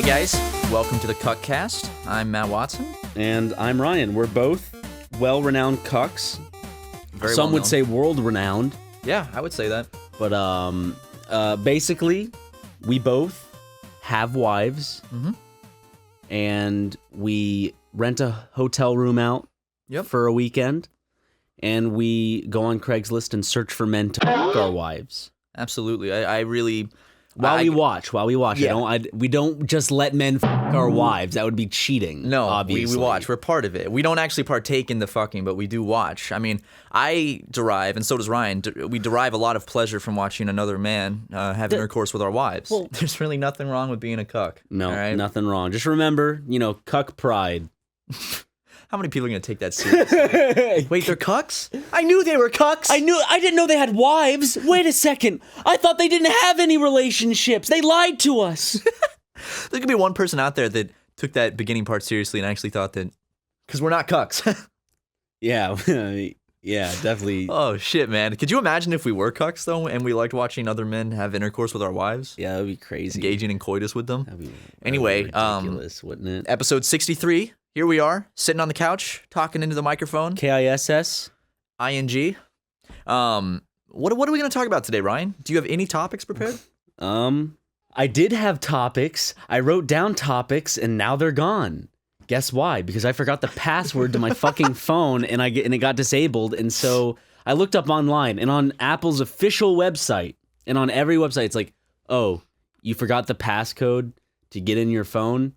Hey guys, welcome to the Cupcast. I'm Matt Watson. And I'm Ryan. We're both well-renowned cucks. Very Some would well-known. say world-renowned. Yeah, I would say that. But basically, we both have wives. Mm-hmm. And we rent a hotel room out Yep. for a weekend. And we go on Craigslist and search for men to fuck our wives. Absolutely. I really... While we watch. Yeah. We don't just let men fuck our wives. That would be cheating. No, obviously. we watch. We're part of it. We don't actually partake in the fucking, but we do watch. I mean, I derive, and so does Ryan, we derive a lot of pleasure from watching another man have intercourse with our wives. Well- There's really nothing wrong with being a cuck. No, all right? nothing wrong. Just remember, cuck pride. How many people are going to take that seriously? Wait, they're cucks? I knew they were cucks! I didn't know they had wives. Wait a second. I thought they didn't have any relationships. They lied to us. There could be one person out there that took that beginning part seriously and actually thought that... Because we're not cucks. Yeah, yeah, definitely. Oh, shit, man. Could you imagine if we were cucks, though, and we liked watching other men have intercourse with our wives? Yeah, that'd be crazy. Engaging in coitus with them? That'd be Anyway, ridiculous, wouldn't it? Episode 63. Here we are, sitting on the couch, talking into the microphone. KISS. ING. What are we going to talk about today, Ryan? Do you have any topics prepared? I did have topics. I wrote down topics, and now they're gone. Guess why? Because I forgot the password to my fucking phone, and it got disabled. And so I looked up online, and on Apple's official website, and on every website, it's like, oh, you forgot the passcode to get in your phone?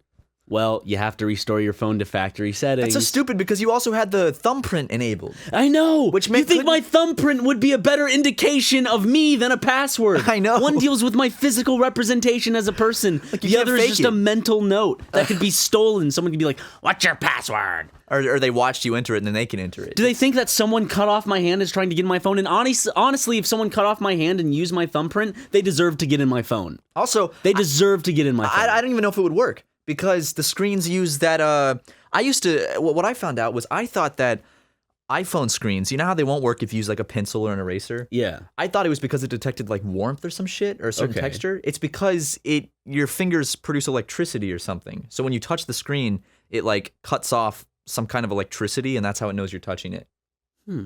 Well, you have to restore your phone to factory settings. That's so stupid because you also had the thumbprint enabled. I know. Which you think my thumbprint would be a better indication of me than a password? I know. One deals with my physical representation as a person. You The can't other is fake just it. a mental note that could be stolen. Someone could be like, "What's your password?" Or they watched you enter it and then they can enter it. Do they think that someone cut off my hand is trying to get in my phone? And honestly, if someone cut off my hand and used my thumbprint, they deserve to get in my phone. Also, They deserve to get in my phone. I don't even know if it would work because the screens use that. What I found out was I thought that iPhone screens, you know how they won't work if you use like a pencil or an eraser? Yeah. I thought it was because it detected like warmth or some shit or a certain Okay. texture. It's because your fingers produce electricity or something. So when you touch the screen, it like cuts off some kind of electricity, and that's how it knows you're touching it.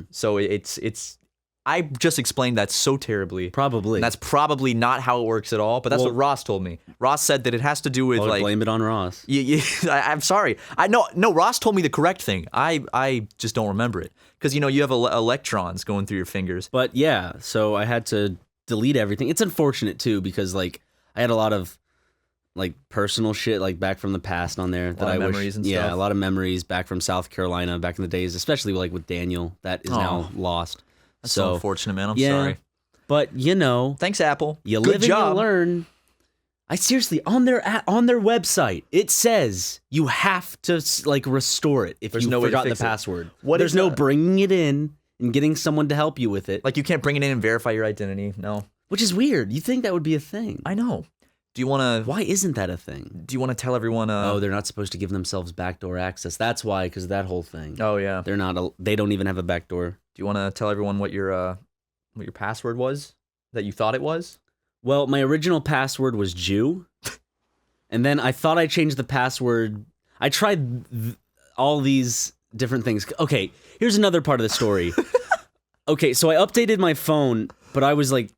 So it's. I just explained that so terribly. Probably. And that's probably not how it works at all, but that's Well- what Ross told me. Ross said that it has to do with I'll like... blame it on Ross. I'm sorry. No, Ross told me the correct thing. I just don't remember it. Because, you have electrons going through your fingers. But yeah, so I had to delete everything. It's unfortunate too because like I had a lot of like personal shit like back from the past on there that of I wish. memories and yeah, stuff. a lot of memories back from South Carolina back in the days, especially like with Daniel that is now lost. That's so unfortunate, man. I'm yeah, sorry. But Thanks, Apple. you Good live job. and you learn. I seriously on their website it says you have to like restore it if There's you no way to forgot the fix it. password. What There's is no that? bringing it in and getting someone to help you with it, Like, you can't bring it in and verify your identity. No. which is weird. You think that would be a thing? I know. Do you want Why isn't that a thing? to tell everyone... Oh, they're not supposed to give themselves backdoor access. That's why, because of that whole thing. Oh, yeah. They're not. They don't even have a backdoor. Do you want to tell everyone what your password was that you thought it was? Well, my original password was Jew, and then I thought I changed the password. I tried all these different things. Okay, here's another part of the story. Okay, so I updated my phone, but I was like,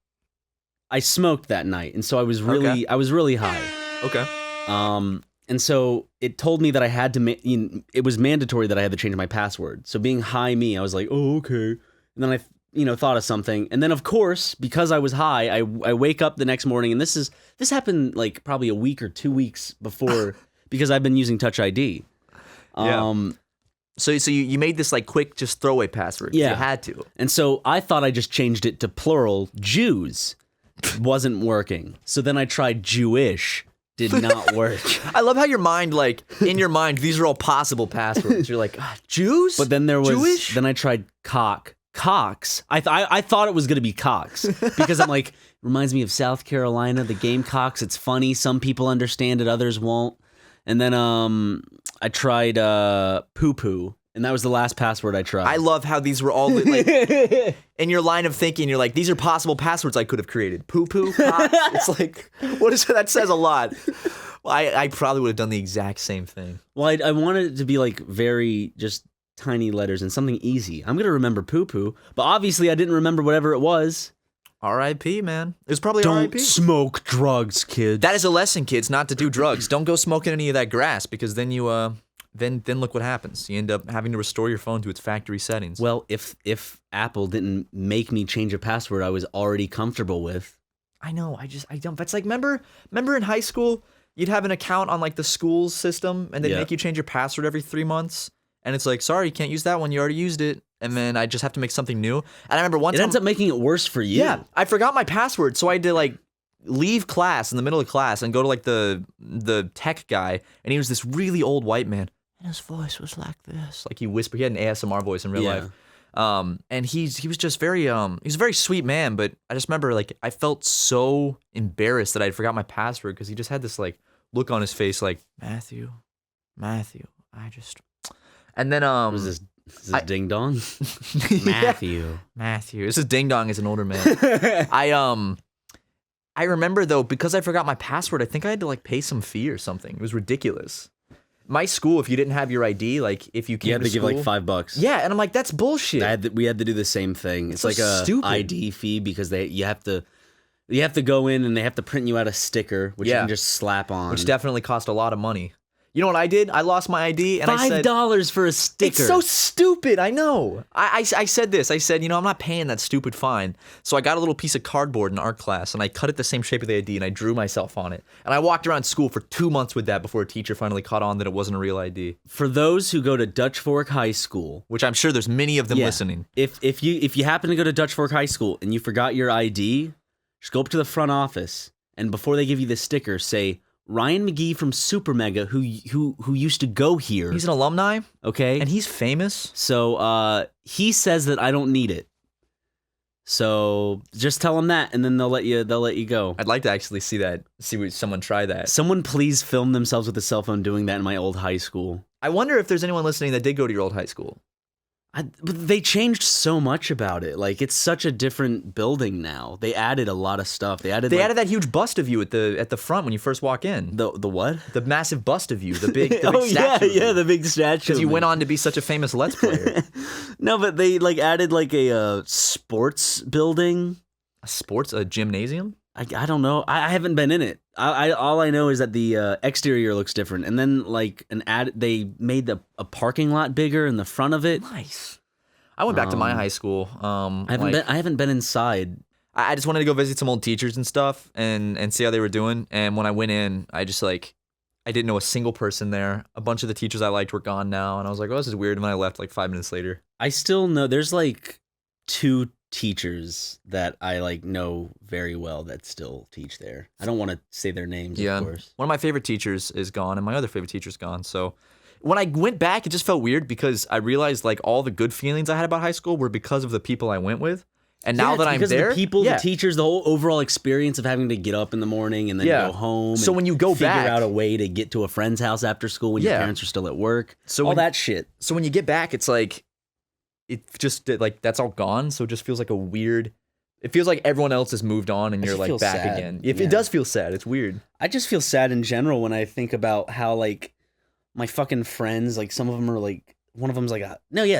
I smoked that night, and so I was really, high. Okay. And so it told me that I had to. It was mandatory that I had to change my password. So being high, I was like, oh, okay. And then I, thought of something, and then of course, because I was high, I wake up the next morning, and this happened like probably a week or 2 weeks before, because I've been using Touch ID. Yeah. So you made this like quick just throwaway password. Yeah. You had to. And so I thought I just changed it to plural Jews. Wasn't working. So then I tried Jewish. Did not work. I love how your mind, like, in your mind, these are all possible passwords. You're like, Jews? But then there was. Jewish? Then I tried Cox. I thought it was gonna be Cox because I'm like, reminds me of South Carolina, the Gamecocks. It's funny. Some people understand it, others won't. And then I tried Poo Poo, and that was the last password I tried. I love how these were all, like, in your line of thinking, you're like, these are possible passwords I could have created. Poo poo, Cox. It's like, what is it? That says a lot. Well, I probably would have done the exact same thing. Well, I wanted it to be like very just tiny letters and something easy. I'm gonna remember poo poo, but obviously I didn't remember whatever it was. R.I.P. man. It was probably Don't R.I.P. smoke drugs, kids. That is a lesson, kids, not to do drugs. Don't go smoking any of that grass because then you then look what happens. You end up having to restore your phone to its factory settings. Well, if Apple didn't make me change a password I was already comfortable with. I know. I don't. That's like remember in high school, you'd have an account on like the school's system, and they'd make you change your password every 3 months, and it's like, sorry, you can't use that one. You already used it, and then I just have to make something new. And I remember one time it ends up making it worse for you. Yeah, I forgot my password, so I had to like leave class in the middle of class and go to like the tech guy, and he was this really old white man, and his voice was like this, like he whispered. He had an ASMR voice in real life. And he was just very he was a very sweet man, but I just remember like I felt so embarrassed that I forgot my password because he just had this like look on his face like Matthew, and then Was this Ding Dong? Matthew. This is Ding Dong as an older man. I remember though, because I forgot my password, I think I had to like pay some fee or something. It was ridiculous. My school, if you didn't have your ID, like if you came You had to give school, like $5. yeah, and I'm like, that's bullshit. We had to do the same thing. It's so like a stupid. ID fee because you have to go in and they have to print you out a sticker which you can just slap on. Which definitely cost a lot of money. You know what I did? I lost my ID and I said $5 for a sticker. It's so stupid. I know. I said this. I said, I'm not paying that stupid fine. So I got a little piece of cardboard in art class and I cut it the same shape of the ID and I drew myself on it. And I walked around school for 2 months with that before a teacher finally caught on that it wasn't a real ID. For those who go to Dutch Fork High School, which I'm sure there's many of them listening. If you happen to go to Dutch Fork High School and you forgot your ID, just go up to the front office and before they give you the sticker, say Ryan McGee from SuperMega, who used to go here. He's an alumni, okay, and he's famous. So he says that I don't need it. So just tell him that, and then they'll let you go. I'd like to actually see someone try that. Someone please film themselves with a cell phone doing that in my old high school. I wonder if there's anyone listening that did go to your old high school. But they changed so much about it. Like it's such a different building now. They added a lot of stuff. They added that huge bust of you at the front when you first walk in. The what? The massive bust of you. The big oh statue. Yeah, the big statue. Because you went on to be such a famous Let's Player. No, but they like added like a sports building. A gymnasium? I don't know. I haven't been in it. All I know is that the exterior looks different, and then like they made a parking lot bigger in the front of it. Nice. I went back to my high school. I haven't been inside. I just wanted to go visit some old teachers and stuff, and see how they were doing. And when I went in, I didn't know a single person there. A bunch of the teachers I liked were gone now, and I was like, "Oh, this is weird." And then I left like 5 minutes later. I still know there's like 2 teachers that I like know very well that still teach there. I don't want to say their names, of course. One of my favorite teachers is gone, and my other favorite teacher's gone. So when I went back, it just felt weird because I realized like all the good feelings I had about high school were because of the people I went with. And now that I'm there, the people, the teachers, the whole overall experience of having to get up in the morning and then go home. So when you go figure back, out a way to get to a friend's house after school when your parents are still at work. So all that shit. So when you get back, it's like it just like that's all gone. So it just feels like a weird. It feels like everyone else has moved on and you're like back sad. again. It does feel sad. It's weird. I just feel sad in general when I think about how like my fucking friends, like some of them are like, one of them's like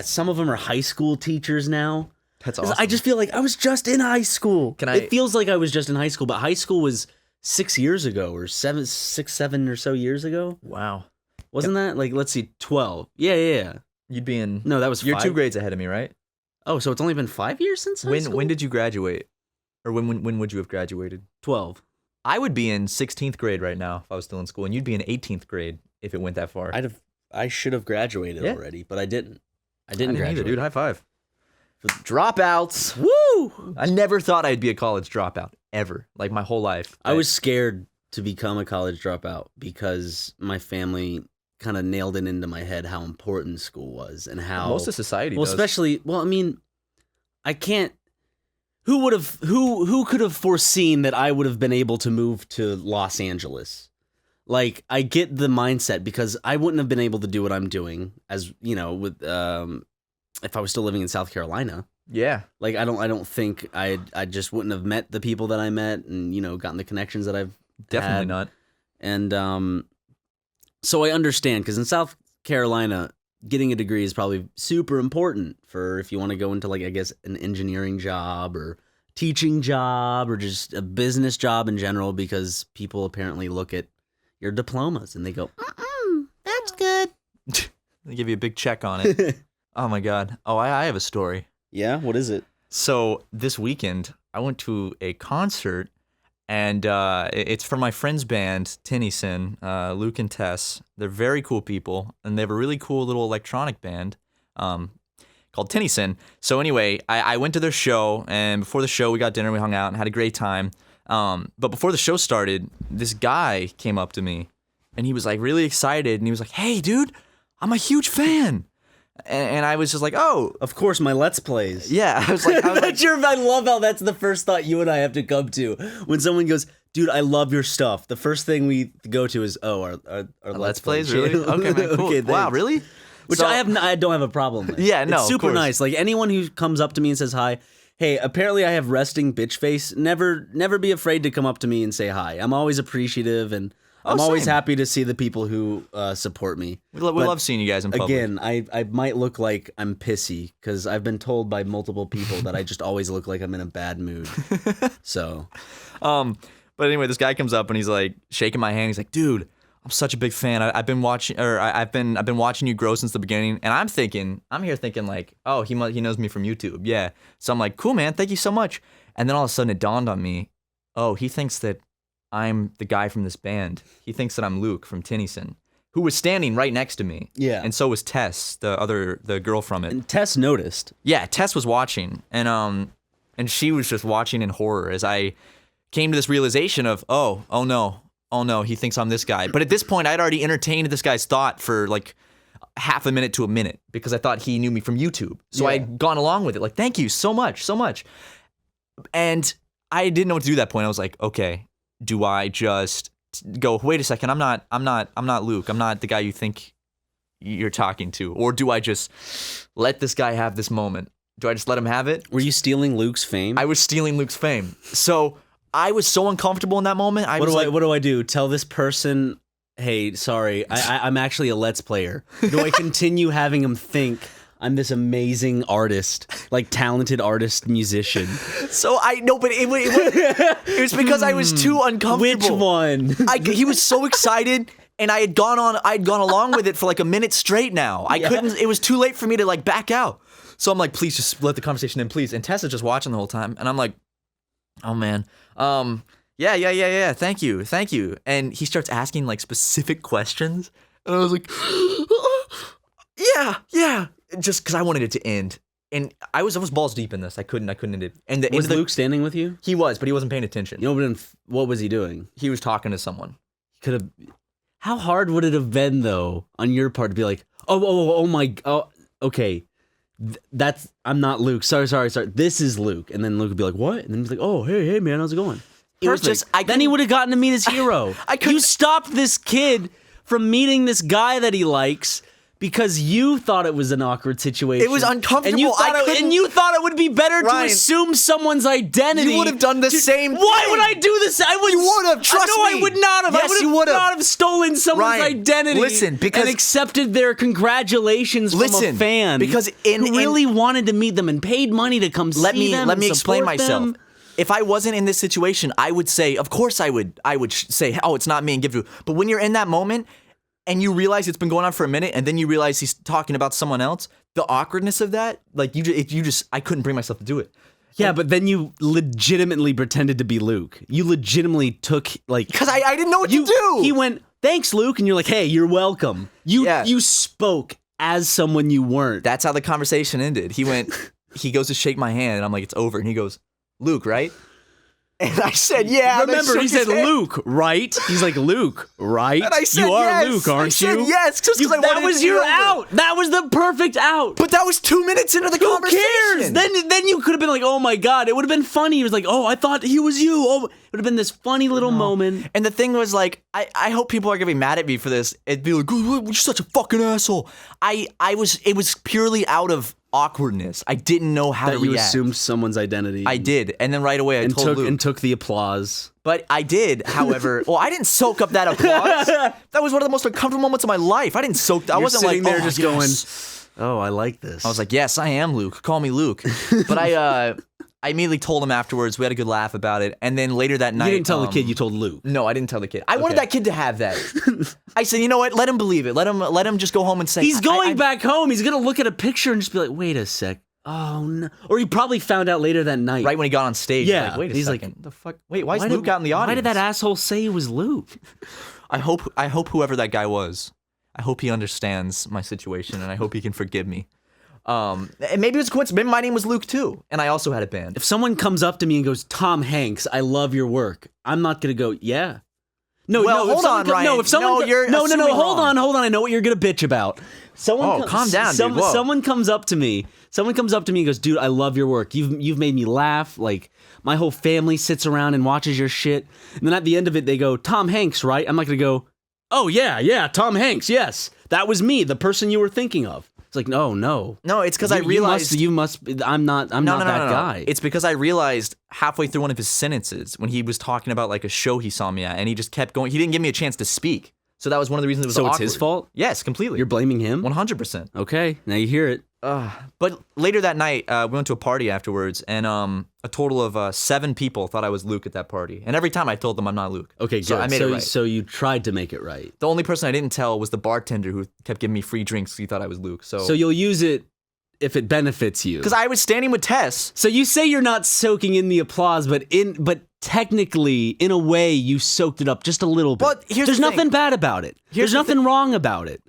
some of them are high school teachers now. That's awesome. I just feel like I was just in high school. It feels like I was just in high school, but high school was 6 years ago or 7 or so years ago. Wow. Wasn't that like, let's see, 12. Yeah. You'd be in. No, that was 5. You're 2 grades ahead of me, right? Oh, so it's only been 5 years since high school? When did you graduate? Or when would you have graduated? 12. I would be in 16th grade right now if I was still in school, and you'd be in 18th grade if it went that far. I should have graduated already, but I didn't. I didn't graduate. Either, dude. High five. Dropouts. Woo! I never thought I'd be a college dropout, ever. Like my whole life. I was scared to become a college dropout because my family kind of nailed it into my head how important school was and how most of society does. Especially, I mean, I can't. Who could have foreseen that I would have been able to move to Los Angeles? Like, I get the mindset because I wouldn't have been able to do what I'm doing as, with if I was still living in South Carolina. Yeah. Like, I don't think I just wouldn't have met the people that I met and, gotten the connections that I've definitely had. not. And so I understand, because in South Carolina, getting a degree is probably super important for if you want to go into, like, I guess, an engineering job or teaching job or just a business job in general, because people apparently look at your diplomas and they go, that's good. They give you a big check on it. Oh my God. Oh, I have a story. Yeah? What is it? So this weekend, I went to a concert, and it's for my friend's band, Tennyson, Luke and Tess. They're very cool people, and they have a really cool little electronic band called Tennyson. So anyway, I went to their show, and before the show, we got dinner, we hung out, and had a great time. But before the show started, this guy came up to me, and he was like really excited, and he was like, "Hey, dude, I'm a huge fan." And I was just like, "Oh, Of course, my Let's Plays. yeah." I was like, I love how that's the first thought you and I have to come to. When someone goes, dude, I love your stuff, the first thing we go to is, our Let's Plays, really? Okay, man, cool. Okay, wow, thanks. really? Which So- I don't have a problem with. Yeah, no, It's of super course. nice. Like, anyone who comes up to me and says hi, hey, apparently I have resting bitch face, never be afraid to come up to me and say hi. I'm always appreciative, and I'm always same. happy to see the people who support me. We But love seeing you guys in public. Again, I might look like I'm pissy, because I've been told by multiple people that I just always look like I'm in a bad mood. So, But anyway, this guy comes up and he's like shaking my hand. He's like, "Dude, I'm such a big fan. I've been watching you grow since the beginning." And I'm here thinking like, "Oh, he knows me from YouTube." Yeah. So I'm like, "Cool, man. Thank you so much." And then all of a sudden it dawned on me, "Oh, he thinks that I'm the guy from this band. He thinks that I'm Luke from Tennyson, who was standing right next to me." Yeah. And so was Tess, the girl from it. and Tess noticed. Yeah, Tess was watching, and she was just watching in horror as I came to this realization of, oh no, he thinks I'm this guy. But at this point, I'd already entertained this guy's thought for like half a minute to a minute, because I thought he knew me from YouTube. So Yeah. I'd gone along with it, like, "Thank you so much, so much." And I didn't know what to do at that point. I was like, okay, do I just go, "Wait a second, I'm not Luke. I'm not the guy you think you're talking to," or do I just let this guy have this moment? Do I just let him have it? Were you stealing Luke's fame? I was stealing Luke's fame. So I was so uncomfortable in that moment. What do I do? Tell this person, hey, sorry, I'm actually a Let's Player. Do I continue having him think I'm this amazing artist, like talented artist, musician? So I know, but it was because I was too uncomfortable. Which one? He was so excited, and I'd gone along with it for like a minute straight now. I couldn't, it was too late for me to like back out. So I'm like, "Please just let the conversation in, please." And Tessa's just watching the whole time, and I'm like, "Oh man, yeah, thank you." And he starts asking like specific questions, and I was like, yeah, just because I wanted it to end. And I was balls deep in this. I couldn't end it. And Was Luke standing with you? He was, but he wasn't paying attention. You know what was he doing? He was talking to someone. Could have. How hard would it have been though on your part to be like, oh my, okay, I'm not Luke. Sorry. This is Luke, and then Luke would be like, "What?" And then he's like, "Oh, hey man, how's it going?" It was just, then he would have gotten to meet his hero. You stopped this kid from meeting this guy that he likes because you thought it was an awkward situation. It was uncomfortable. And you thought it would be better Ryan, to assume someone's identity. You would have done the same thing. Why would I do this? You would have. Trust no, me. I would not have. Yes, I you would would have. not have stolen someone's Ryan, identity. listen, because- and accepted their congratulations from a fan. because who really wanted to meet them and paid money to come see them. Let me and explain support myself. them. If I wasn't in this situation, I would say, of course I would say, "Oh, it's not me," and give you. But when you're in that moment and you realize it's been going on for a minute, and then you realize he's talking about someone else, the awkwardness of that, like I couldn't bring myself to do it. Yeah, but then you legitimately pretended to be Luke. You legitimately took Because I didn't know what to do. He went, "Thanks, Luke," and you're like, "Hey, you're welcome." You spoke as someone you weren't. That's how the conversation ended. He goes to shake my hand, and I'm like, "It's over," and he goes, "Luke, right?" And I said, "Yeah." Remember, he said Luke, right? He's like, "Luke, right?" And I said, "You are yes. Luke, aren't I said, you?" yes, just 'cause I that wanted was it to be your over. out. That was the perfect out. But that was 2 minutes into the Who conversation. cares? Then you could have been like, "Oh my god!" It would have been funny. He was like, "Oh, I thought he was you." Oh, it would have been this funny little moment. And the thing was, like, I hope people are gonna be mad at me for this. It'd be like, "Oh, you're such a fucking asshole." It was purely out of awkwardness. I didn't know how to That you react. assumed someone's identity. I did, and then right away I told Luke. And took the applause. But I did, however. Well, I didn't soak up that applause. That was one of the most uncomfortable moments of my life. I didn't soak. I wasn't sitting like there just yes. going, "Oh, I like this." I was like, yes, I am Luke. Call me Luke. But I immediately told him afterwards. We had a good laugh about it. And then later that night, you didn't tell the kid. You told Luke. No, I didn't tell the kid. I wanted that kid to have that. I said, you know what? Let him believe it. Let him just go home and say He's going back home. He's gonna look at a picture and just be like, "Wait a sec." Oh no! Or he probably found out later that night. Right when he got on stage. Yeah. Like, wait a he's second. like, the fuck? Wait, why is Luke out in the audience? Why did that asshole say it was Luke? I hope whoever that guy was, I hope he understands my situation and I hope he can forgive me. And maybe it was a coincidence. Maybe my name was Luke too, and I also had a band. If someone comes up to me and goes, "Tom Hanks, I love your work," I'm not gonna go, "Yeah." No, well, no. hold on, Ryan. No, if someone, you're no. Hold wrong. on. I know what you're gonna bitch about. Calm down, dude. Whoa. Someone comes up to me. Someone comes up to me and goes, "Dude, I love your work. You've made me laugh. Like my whole family sits around and watches your shit." And then at the end of it, they go, "Tom Hanks, right?" I'm not gonna go, "Oh yeah, Tom Hanks. Yes, that was me, the person you were thinking of." It's like, no. No, it's because I realized you must. I'm not that guy. It's because I realized halfway through one of his sentences when he was talking about like a show he saw me at, and he just kept going. He didn't give me a chance to speak, so that was one of the reasons it was So awkward. it's his fault? Yes, completely. You're blaming him? 100%. Okay, now you hear it. But later that night, we went to a party afterwards, and a total of 7 people thought I was Luke at that party. And every time I told them I'm not Luke. Okay, so good. I made it right. So you tried to make it right. The only person I didn't tell was the bartender who kept giving me free drinks because he thought I was Luke. So you'll use it if it benefits you. Because I was standing with Tess. So you say you're not soaking in the applause, but technically, in a way, you soaked it up just a little bit. But here's There's the nothing thing. bad about it. There's nothing wrong about it.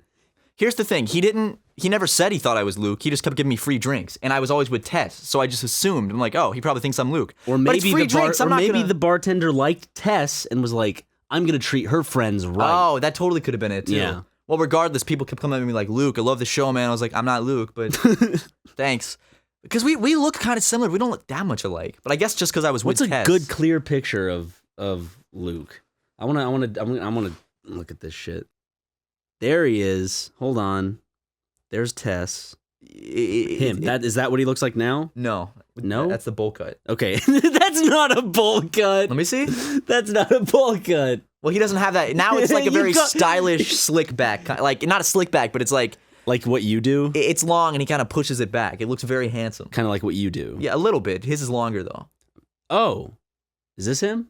Here's the thing. He never said he thought I was Luke. He just kept giving me free drinks, and I was always with Tess, so I just assumed. I'm like, oh, he probably thinks I'm Luke. Or but it's maybe free drinks. the bartender liked Tess and was like, "I'm gonna treat her friends right." Oh, that totally could have been it too. Yeah. Well, regardless, people kept coming at me like, Luke, I love the show, man. I was like, I'm not Luke, but thanks. Because we look kind of similar. We don't look that much alike. But I guess just because I was with Tess. What's a good, clear picture of Luke? I wanna look at this shit. There he is. Hold on. There's Tess. Him. Is that what he looks like now? No. That's the bowl cut. Okay. That's not a bowl cut. Let me see. That's not a bowl cut. Well, he doesn't have that. Now it's like a very stylish slick back. Like, not a slick back, but it's like what you do? It's long and he kind of pushes it back. It looks very handsome. Kind of like what you do. Yeah, a little bit. His is longer, though. Oh. Is this him?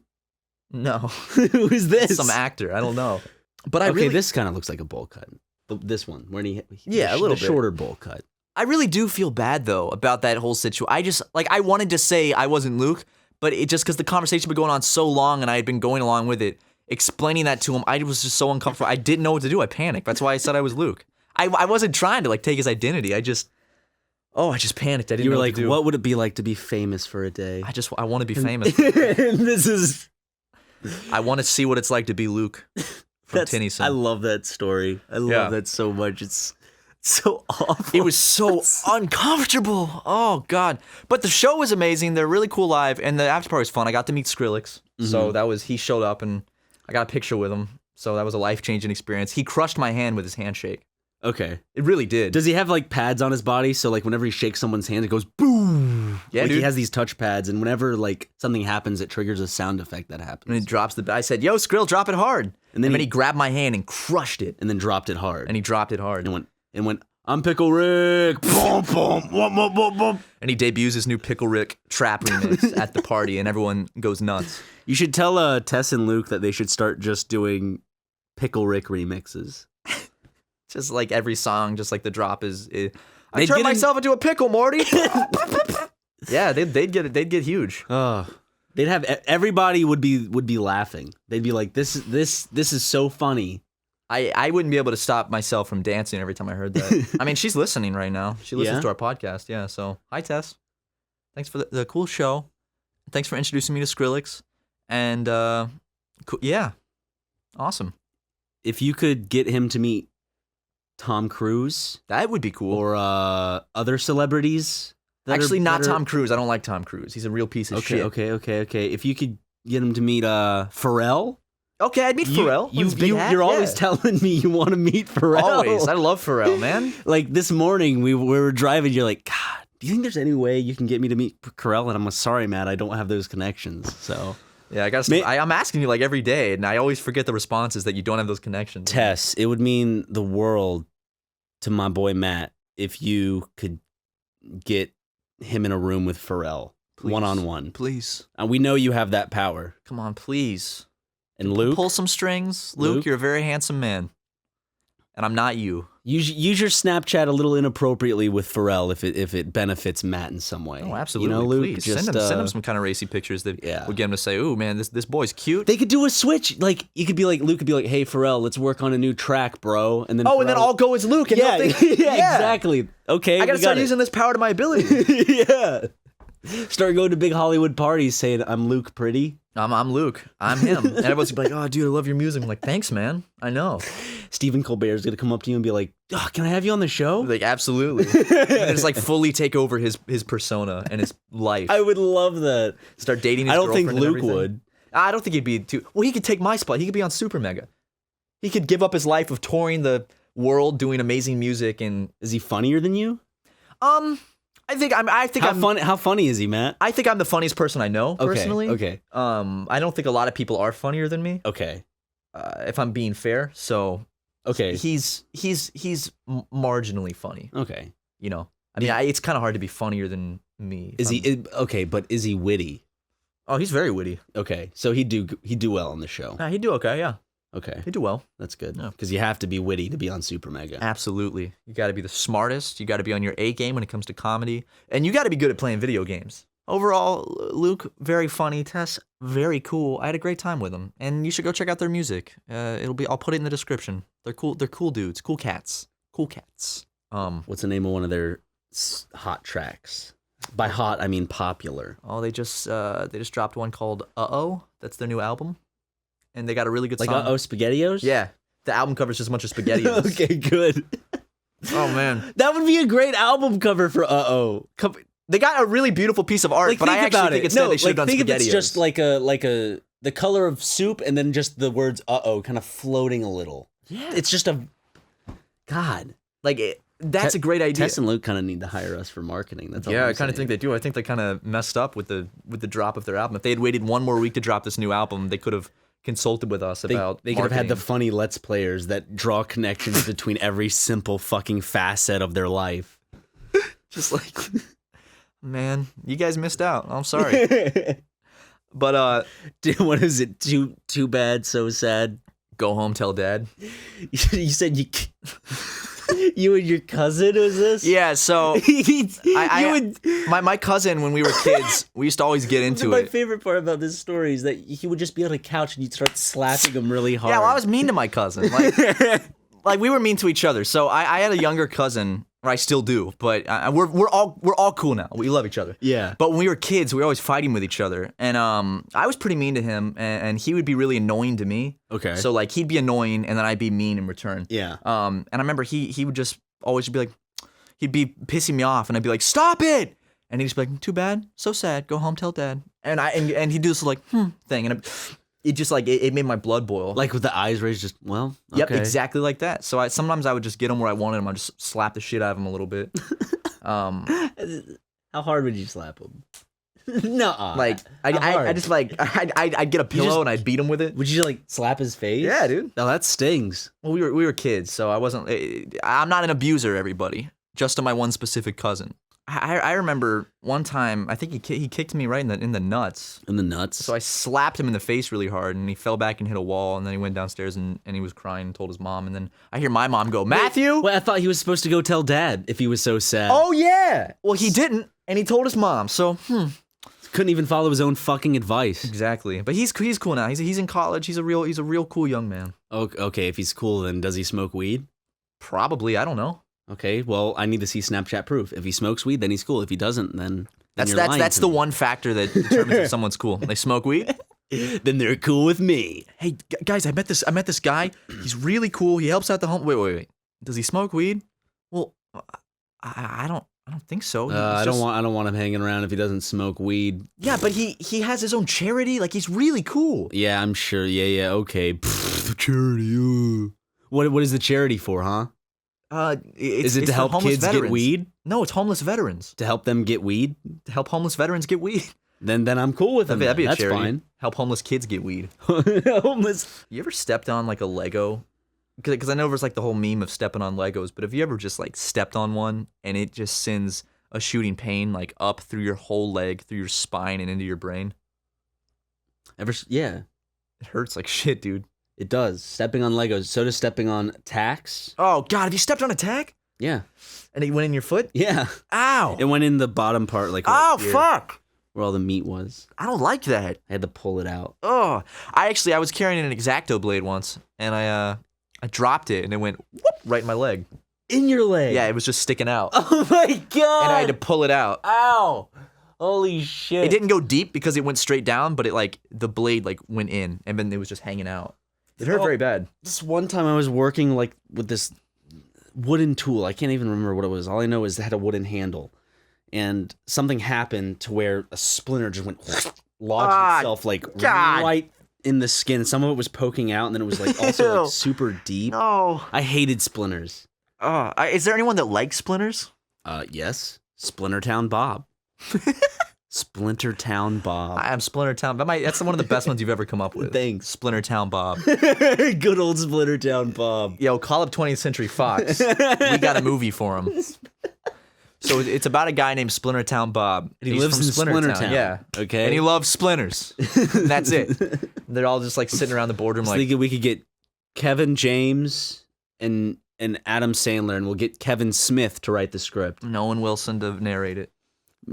No. Who is this? Some actor. I don't know. But this kind of looks like a bowl cut. This one, where a little bit shorter bowl cut. I really do feel bad though about that whole situation. I wanted to say I wasn't Luke, but it just because the conversation had been going on so long and I had been going along with it, explaining that to him, I was just so uncomfortable. I didn't know what to do. I panicked. That's why I said I was Luke. I wasn't trying to like take his identity. I just panicked. I didn't know what to do. What would it be like to be famous for a day? I want to be famous. I want to see what it's like to be Luke. I love that story. I love that so much. It's so awful. It was so uncomfortable. Oh, God. But the show was amazing. They're really cool live, and the after party was fun. I got to meet Skrillex. Mm-hmm. So he showed up, and I got a picture with him. So that was a life-changing experience. He crushed my hand with his handshake. Okay. It really did. Does he have, like, pads on his body? So, like, whenever he shakes someone's hand, it goes boom. Yeah, dude. He has these touch pads, and whenever, like, something happens, it triggers a sound effect that happens. And he drops I said, yo, Skrill, drop it hard. And then he grabbed my hand and crushed it. And then dropped it hard. And he dropped it hard. And went, "I'm Pickle Rick." Boom, boom, boom, boom, boom, boom. And he debuts his new Pickle Rick trap remix at the party, and everyone goes nuts. You should tell Tess and Luke that they should start just doing Pickle Rick remixes. Just like every song, just like the drop is. I turned myself into a pickle, Morty. Yeah, they'd get huge. They'd have everybody would be laughing. They'd be like, "This is so funny." I wouldn't be able to stop myself from dancing every time I heard that. I mean, she's listening right now. She listens to our podcast. Yeah. So hi, Tess. Thanks for the cool show. Thanks for introducing me to Skrillex. And awesome. If you could get him to meet Tom Cruise, that would be cool. Or other celebrities. Actually, not Tom Cruise. I don't like Tom Cruise. He's a real piece of shit. Okay. If you could get him to meet Pharrell. Okay, I'd meet Pharrell. You're always telling me you want to meet Pharrell. Always. I love Pharrell, man. Like this morning, we were driving. You're like, God, do you think there's any way you can get me to meet Pharrell? And I'm like, sorry, Matt, I don't have those connections. So yeah, I'm asking you like every day, and I always forget the responses that you don't have those connections. Tess, it would mean the world to my boy Matt if you could get him in a room with Pharrell, one-on-one. Please. And we know you have that power. Come on, please. And Luke? Pull some strings. Luke, you're a very handsome man. And I'm not you. Use your Snapchat a little inappropriately with Pharrell if it benefits Matt in some way. Oh, absolutely. You know, Luke, please. just, send him some kind of racy pictures that would get him to say, ooh, man, this boy's cute. They could do a switch. Like, you could be like, Luke could be like, hey, Pharrell, let's work on a new track, bro. And then and then I'll go as Luke. And yeah, exactly. Okay, I got to start using this power to my ability. Yeah. Start going to big Hollywood parties saying, I'm Luke Pretty. I'm Luke. I'm him. And everyone's gonna be like, oh, dude, I love your music. I'm like, thanks, man. I know. Stephen Colbert's going to come up to you and be like, oh, can I have you on the show? Like, absolutely. And just like fully take over his persona and his life. I would love that. Start dating his I don't think girlfriend and Luke everything. would. I don't think he'd be too... Well, he could take my spot. He could be on SuperMega. He could give up his life of touring the world, doing amazing music, and... Is he funnier than you? How funny is he, Matt? I think I'm the funniest person I know, personally. Okay. I don't think a lot of people are funnier than me. Okay. If I'm being fair, so... Okay. He's marginally funny. Okay. You know? I mean, it's kind of hard to be funnier than me. Okay, but is he witty? Oh, he's very witty. Okay. So he'd do well on the show. He'd do okay, yeah. Okay. He'd do well. That's good. Yeah. Because you have to be witty to be on SuperMega. Absolutely. You got to be the smartest. You got to be on your A game when it comes to comedy. And you got to be good at playing video games. Overall, Luke, very funny. Tess, very cool. I had a great time with them. And you should go check out their music. I'll put it in the description. They're cool. They're cool dudes. Cool cats. Cool cats. What's the name of one of their hot tracks? By hot, I mean popular. Oh, they just dropped one called Uh-Oh. That's their new album. And they got a really good song. Like Uh-Oh SpaghettiOs? Yeah. The album cover's just a bunch of SpaghettiOs. Okay, good. Oh, man. That would be a great album cover for Uh-Oh. They got a really beautiful piece of art, like, but I actually think instead they should have done think SpaghettiOs. Think of it's just like the color of soup and then just the words "uh-oh" kind of floating a little. Yeah, it's just a God. Like that's a great idea. Tess and Luke kind of need to hire us for marketing. That's all. Yeah, I'm I kind of think they do. I think they kind of messed up with the drop of their album. If they had waited one more week to drop this new album, they could have consulted with us about. They could have had the funny Let's Players that draw connections between every simple fucking facet of their life. Just like. Man, you guys missed out. I'm sorry. But what is it? Too bad, so sad. Go home, tell dad. You said you and your cousin was this? Yeah, so my cousin, when we were kids, we used to always get into My favorite part about this story is that he would just be on a couch and you'd start slapping him really hard. Yeah, well, I was mean to my cousin. Like we were mean to each other. So I had a younger cousin. Or I still do, but we're all cool now. We love each other. Yeah. But when we were kids, we were always fighting with each other, and I was pretty mean to him, and he would be really annoying to me. Okay. So like he'd be annoying, and then I'd be mean in return. Yeah. And I remember he would just always be like, he'd be pissing me off, and I'd be like, stop it, and he'd just be like, too bad, so sad, go home, tell dad, and he'd do this like thing, and it just like it made my blood boil. Like with the eyes raised, just okay. Yep, exactly like that. So sometimes I would just get him where I wanted him. I'd just slap the shit out of him a little bit. How hard would you slap him? Nuh-uh. Like I just like I'd get a pillow and I'd beat him with it. Would you like slap his face? Yeah, dude. No, that stings. Well, we were kids, so I'm not an abuser. Everybody, just to my one specific cousin. I remember one time, I think he kicked me right in the nuts. In the nuts? So I slapped him in the face really hard, and he fell back and hit a wall, and then he went downstairs, and he was crying and told his mom, and then I hear my mom go, Matthew? Well, I thought he was supposed to go tell dad if he was so sad. Oh, yeah! Well, he didn't, and he told his mom, so, Couldn't even follow his own fucking advice. Exactly. But he's cool now. He's in college. He's a real cool young man. Okay, if he's cool, then does he smoke weed? Probably, I don't know. Okay, well, I need to see Snapchat proof. If he smokes weed, then he's cool. If he doesn't, then that's the one factor that determines if someone's cool. They smoke weed, then they're cool with me. Hey guys, I met this guy. He's really cool. He helps out the home. Wait. Does he smoke weed? Well, I don't I don't think so. I don't want him hanging around if he doesn't smoke weed. Yeah, but he has his own charity. Like, he's really cool. Yeah, I'm sure. Yeah, okay. Pfft, charity. What is the charity for, huh? Is it to help kids get weed? No, it's homeless veterans. To help them get weed? To help homeless veterans get weed. Then I'm cool with them. That'd be a That's charity. fine. Help homeless kids get weed. Homeless. You ever stepped on like a Lego? Because I know there's like the whole meme of stepping on Legos, but have you ever just like stepped on one and it just sends a shooting pain like up through your whole leg, through your spine, and into your brain? Yeah. It hurts like shit, dude. It does. Stepping on Legos. So does stepping on tacks. Oh, God. Have you stepped on a tack? Yeah. And it went in your foot? Yeah. Ow. It went in the bottom part, like oh, here, fuck. where all the meat was. I don't like that. I had to pull it out. Oh. I was carrying an X-Acto blade once, and I dropped it, and it went whoop, right in my leg. In your leg? Yeah, it was just sticking out. Oh, my God. And I had to pull it out. Ow. Holy shit. It didn't go deep because it went straight down, but it like the blade like went in, and then it was just hanging out. It hurt very bad. This one time I was working like with this wooden tool. I can't even remember what it was. All I know is it had a wooden handle. And something happened to where a splinter just went lodged itself like right in the skin. Some of it was poking out, and then it was like also like super deep. No. I hated splinters. Is there anyone that likes splinters? Yes. Splintertown Bob. Splintertown Bob. I'm Splintertown. That's one of the best ones you've ever come up with. Thanks. Splintertown Bob. Good old Splintertown Bob. Yo, call up 20th Century Fox. We got a movie for him. So it's about a guy named Splintertown Bob. And he lives in Splintertown. Yeah. Okay. And he loves splinters. That's it. They're all just like sitting around the boardroom like... thinking we could get Kevin James and Adam Sandler, and we'll get Kevin Smith to write the script. and Owen Wilson to narrate it.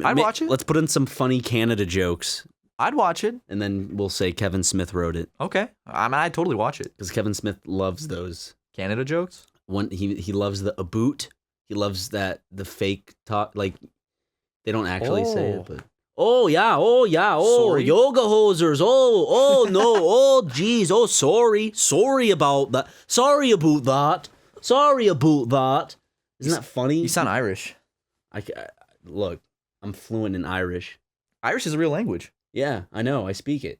I'd watch it. Let's put in some funny Canada jokes. I'd watch it. And then we'll say Kevin Smith wrote it. Okay. I'd totally watch it. Because Kevin Smith loves those. Canada jokes? He loves the aboot. He loves the fake talk. Like, they don't actually say it, but... Oh, yeah, Sorry? yoga hosers, no, oh, geez, sorry about that, sorry about that. Isn't that funny? You sound Irish. Look, I'm fluent in Irish. Irish is a real language. Yeah, I know, I speak it.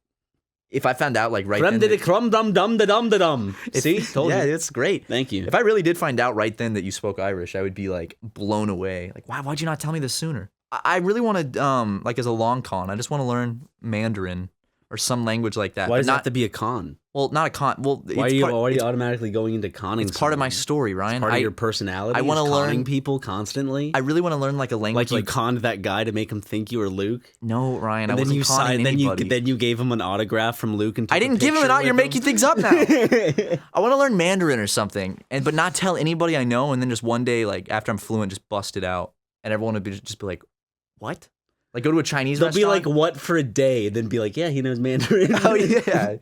If I found out, like, right Creme then... de crumb dum dum da dum da dum. See? Told yeah, you. it's great. Thank you. If I really did find out right then that you spoke Irish, I would be, like, blown away. Like, why'd you not tell me this sooner? I really want to, like, as a long con, I just want to learn Mandarin or some language like that. Why does it not, have to be a con? Well, not a con. Well, Why are you automatically going into conning? It's part of my story, Ryan. It's part of your personality. I want to conning learn people constantly. I really want to learn like a language. Like you conned that guy to make him think you were Luke. No, Ryan. And I then wasn't you conning anybody. Then you gave him an autograph from Luke and took I didn't give him an autograph. You're making things up now. I want to learn Mandarin or something, but not tell anybody I know. And then just one day, like after I'm fluent, just bust it out, and everyone would just be like, "What?" Like go to a Chinese They'll restaurant. be like, "What?" for a day, then be like, "Yeah, he knows Mandarin." Oh yeah.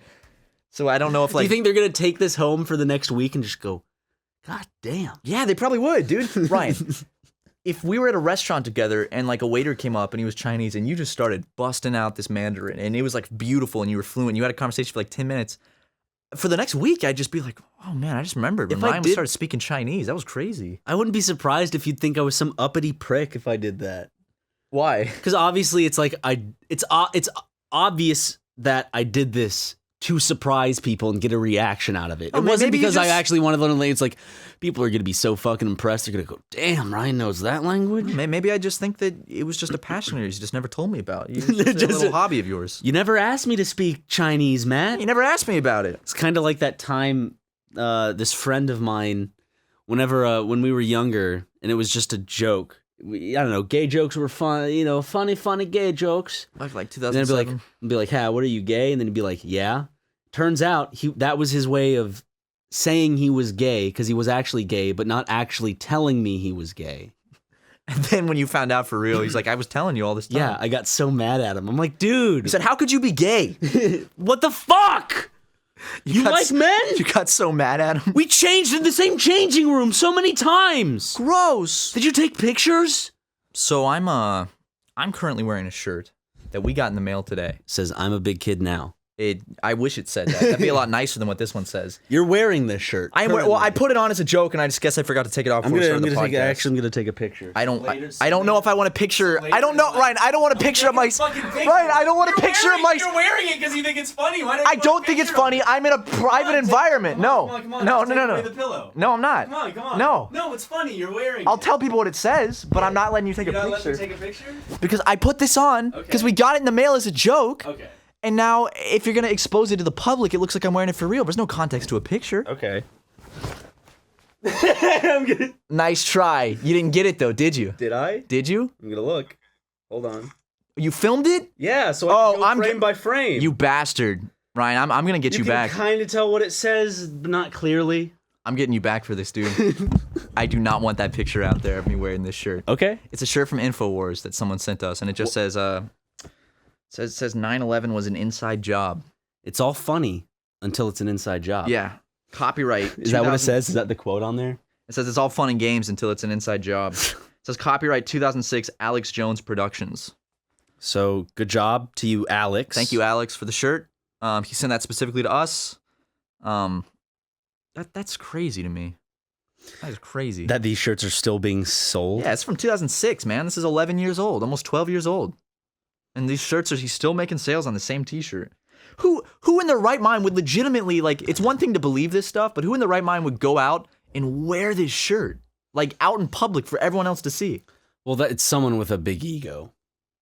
So I don't know if like. Do you think they're gonna take this home for the next week and just go, "God damn"? Yeah, they probably would, dude. Ryan, if we were at a restaurant together and like a waiter came up and he was Chinese and you just started busting out this Mandarin and it was like beautiful and you were fluent, and you had a conversation for like 10 minutes. For the next week, I'd just be like, "Oh man, I just remembered when Ryan started speaking Chinese. That was crazy." I wouldn't be surprised if you'd think I was some uppity prick if I did that. Why? Because obviously it's like it's obvious that I did this to surprise people and get a reaction out of it. Oh, it wasn't maybe because I actually wanted to learn language. It's like people are going to be so fucking impressed. They're going to go, "Damn, Ryan knows that language." Maybe I just think that it was just a passion of yours you just never told me about. It's just a little hobby of yours. You never asked me to speak Chinese, Matt. You never asked me about it. It's kind of like that time this friend of mine, when we were younger, and it was just a joke. I don't know, gay jokes were fun, funny gay jokes. Like 2007. Then I'd be like, "Hey, what are you, gay?" And then he'd be like, "Yeah." Turns out that was his way of saying he was gay because he was actually gay, but not actually telling me he was gay. And then when you found out for real, he's like, "I was telling you all this time." Yeah, I got so mad at him. I'm like, "Dude." He said, "How could you be gay?" What the fuck? You like men? You got so mad at him. We changed in the same changing room so many times. Gross. Did you take pictures? So I'm currently wearing a shirt that we got in the mail today. Says, "I'm a big kid now." I wish it said that. That'd be a lot nicer than what this one says. You're wearing this shirt. I put it on as a joke, and I just guess I forgot to take it off before we started the podcast. I'm gonna take a picture. I don't know if I want a picture. I don't know, Ryan. I don't want a picture of my. Ryan, I don't want a picture of my. You're wearing it because you think it's funny. Why I don't think it's funny. I'm in a private environment. No. Come on. No. The pillow. No, I'm not. Come on. No, it's funny. You're wearing it. I'll tell people what it says, but I'm not letting you take a Let me picture. take a picture? Because I put this on because we got it in the mail as a joke. Okay. And now, if you're gonna expose it to the public, it looks like I'm wearing it for real. There's no context to a picture. Okay. Nice try. You didn't get it though, did you? Did I? Did you? I'm gonna look. Hold on. You filmed it? Yeah, so I can go frame by frame. You bastard, Ryan. I'm gonna get you back. You can kind of tell what it says, but not clearly. I'm getting you back for this, dude. I do not want that picture out there of me wearing this shirt. Okay. It's a shirt from Infowars that someone sent us, and it just says 9/11 was an inside job. It's all funny until it's an inside job. Yeah. Copyright. Is that what it says? Is that the quote on there? It says it's all fun and games until it's an inside job. It says copyright 2006 Alex Jones Productions. So good job to you, Alex. Thank you, Alex, for the shirt. He sent that specifically to us. That's crazy to me. That is crazy. That these shirts are still being sold? Yeah, it's from 2006, man. This is 11 years old, almost 12 years old. And these shirts he's still making sales on the same t-shirt. Who in their right mind would legitimately, like, it's one thing to believe this stuff, but who in their right mind would go out and wear this shirt? Like, out in public for everyone else to see? Well, it's someone with a big ego.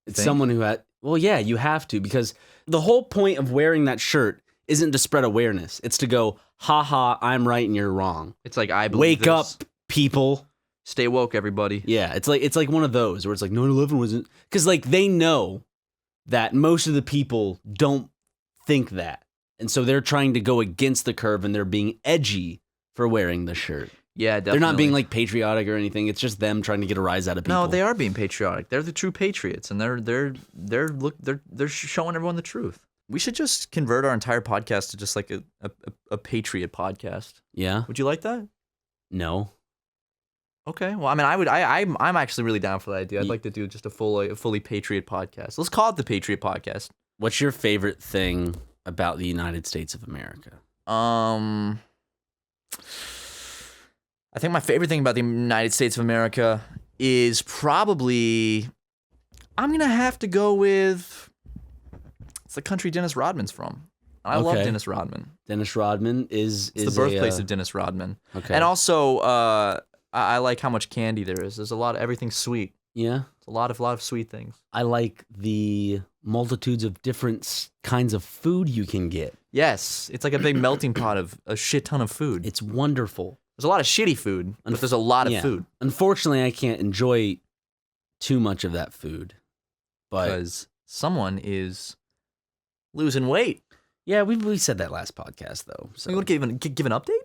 It's someone who well, yeah, you have to, because the whole point of wearing that shirt isn't to spread awareness. It's to go, ha, I'm right and you're wrong. It's like, I believe Wake up, people. Stay woke, everybody. Yeah, it's like one of those where it's like 9/11 wasn't, because like they know that most of the people don't think that. And so they're trying to go against the curve and they're being edgy for wearing the shirt. Yeah, definitely. They're not being like patriotic or anything. It's just them trying to get a rise out of people. No, they are being patriotic. They're the true patriots, and they're showing everyone the truth. We should just convert our entire podcast to just like a patriot podcast. Yeah. Would you like that? No. Okay. Well, I mean, I'm actually really down for that idea. I'd like to do just a fully patriot podcast. Let's call it the Patriot Podcast. What's your favorite thing about the United States of America? I think my favorite thing about the United States of America is probably, I'm gonna have to go with, it's the country Dennis Rodman's from. I love Dennis Rodman. Dennis Rodman is the birthplace of Dennis Rodman. Okay. And also, I like how much candy there is. There's a lot of everything's sweet. Yeah. It's a lot of sweet things. I like the multitudes of different kinds of food you can get. Yes, it's like a big melting pot of a shit ton of food. It's wonderful. There's a lot of shitty food, but there's a lot of food. Unfortunately, I can't enjoy too much of that food. Because someone is losing weight. Yeah, we said that last podcast, though. So. You want to give an update?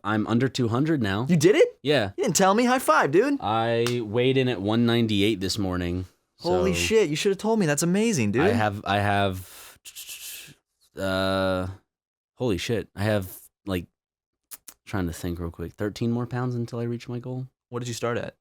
I'm under 200 now. You did it? Yeah. You didn't tell me. High five, dude. I weighed in at 198 this morning. Holy shit, you should have told me. That's amazing, dude. I have holy shit. I have, like, trying to think real quick, 13 more pounds until I reach my goal. What did you start at?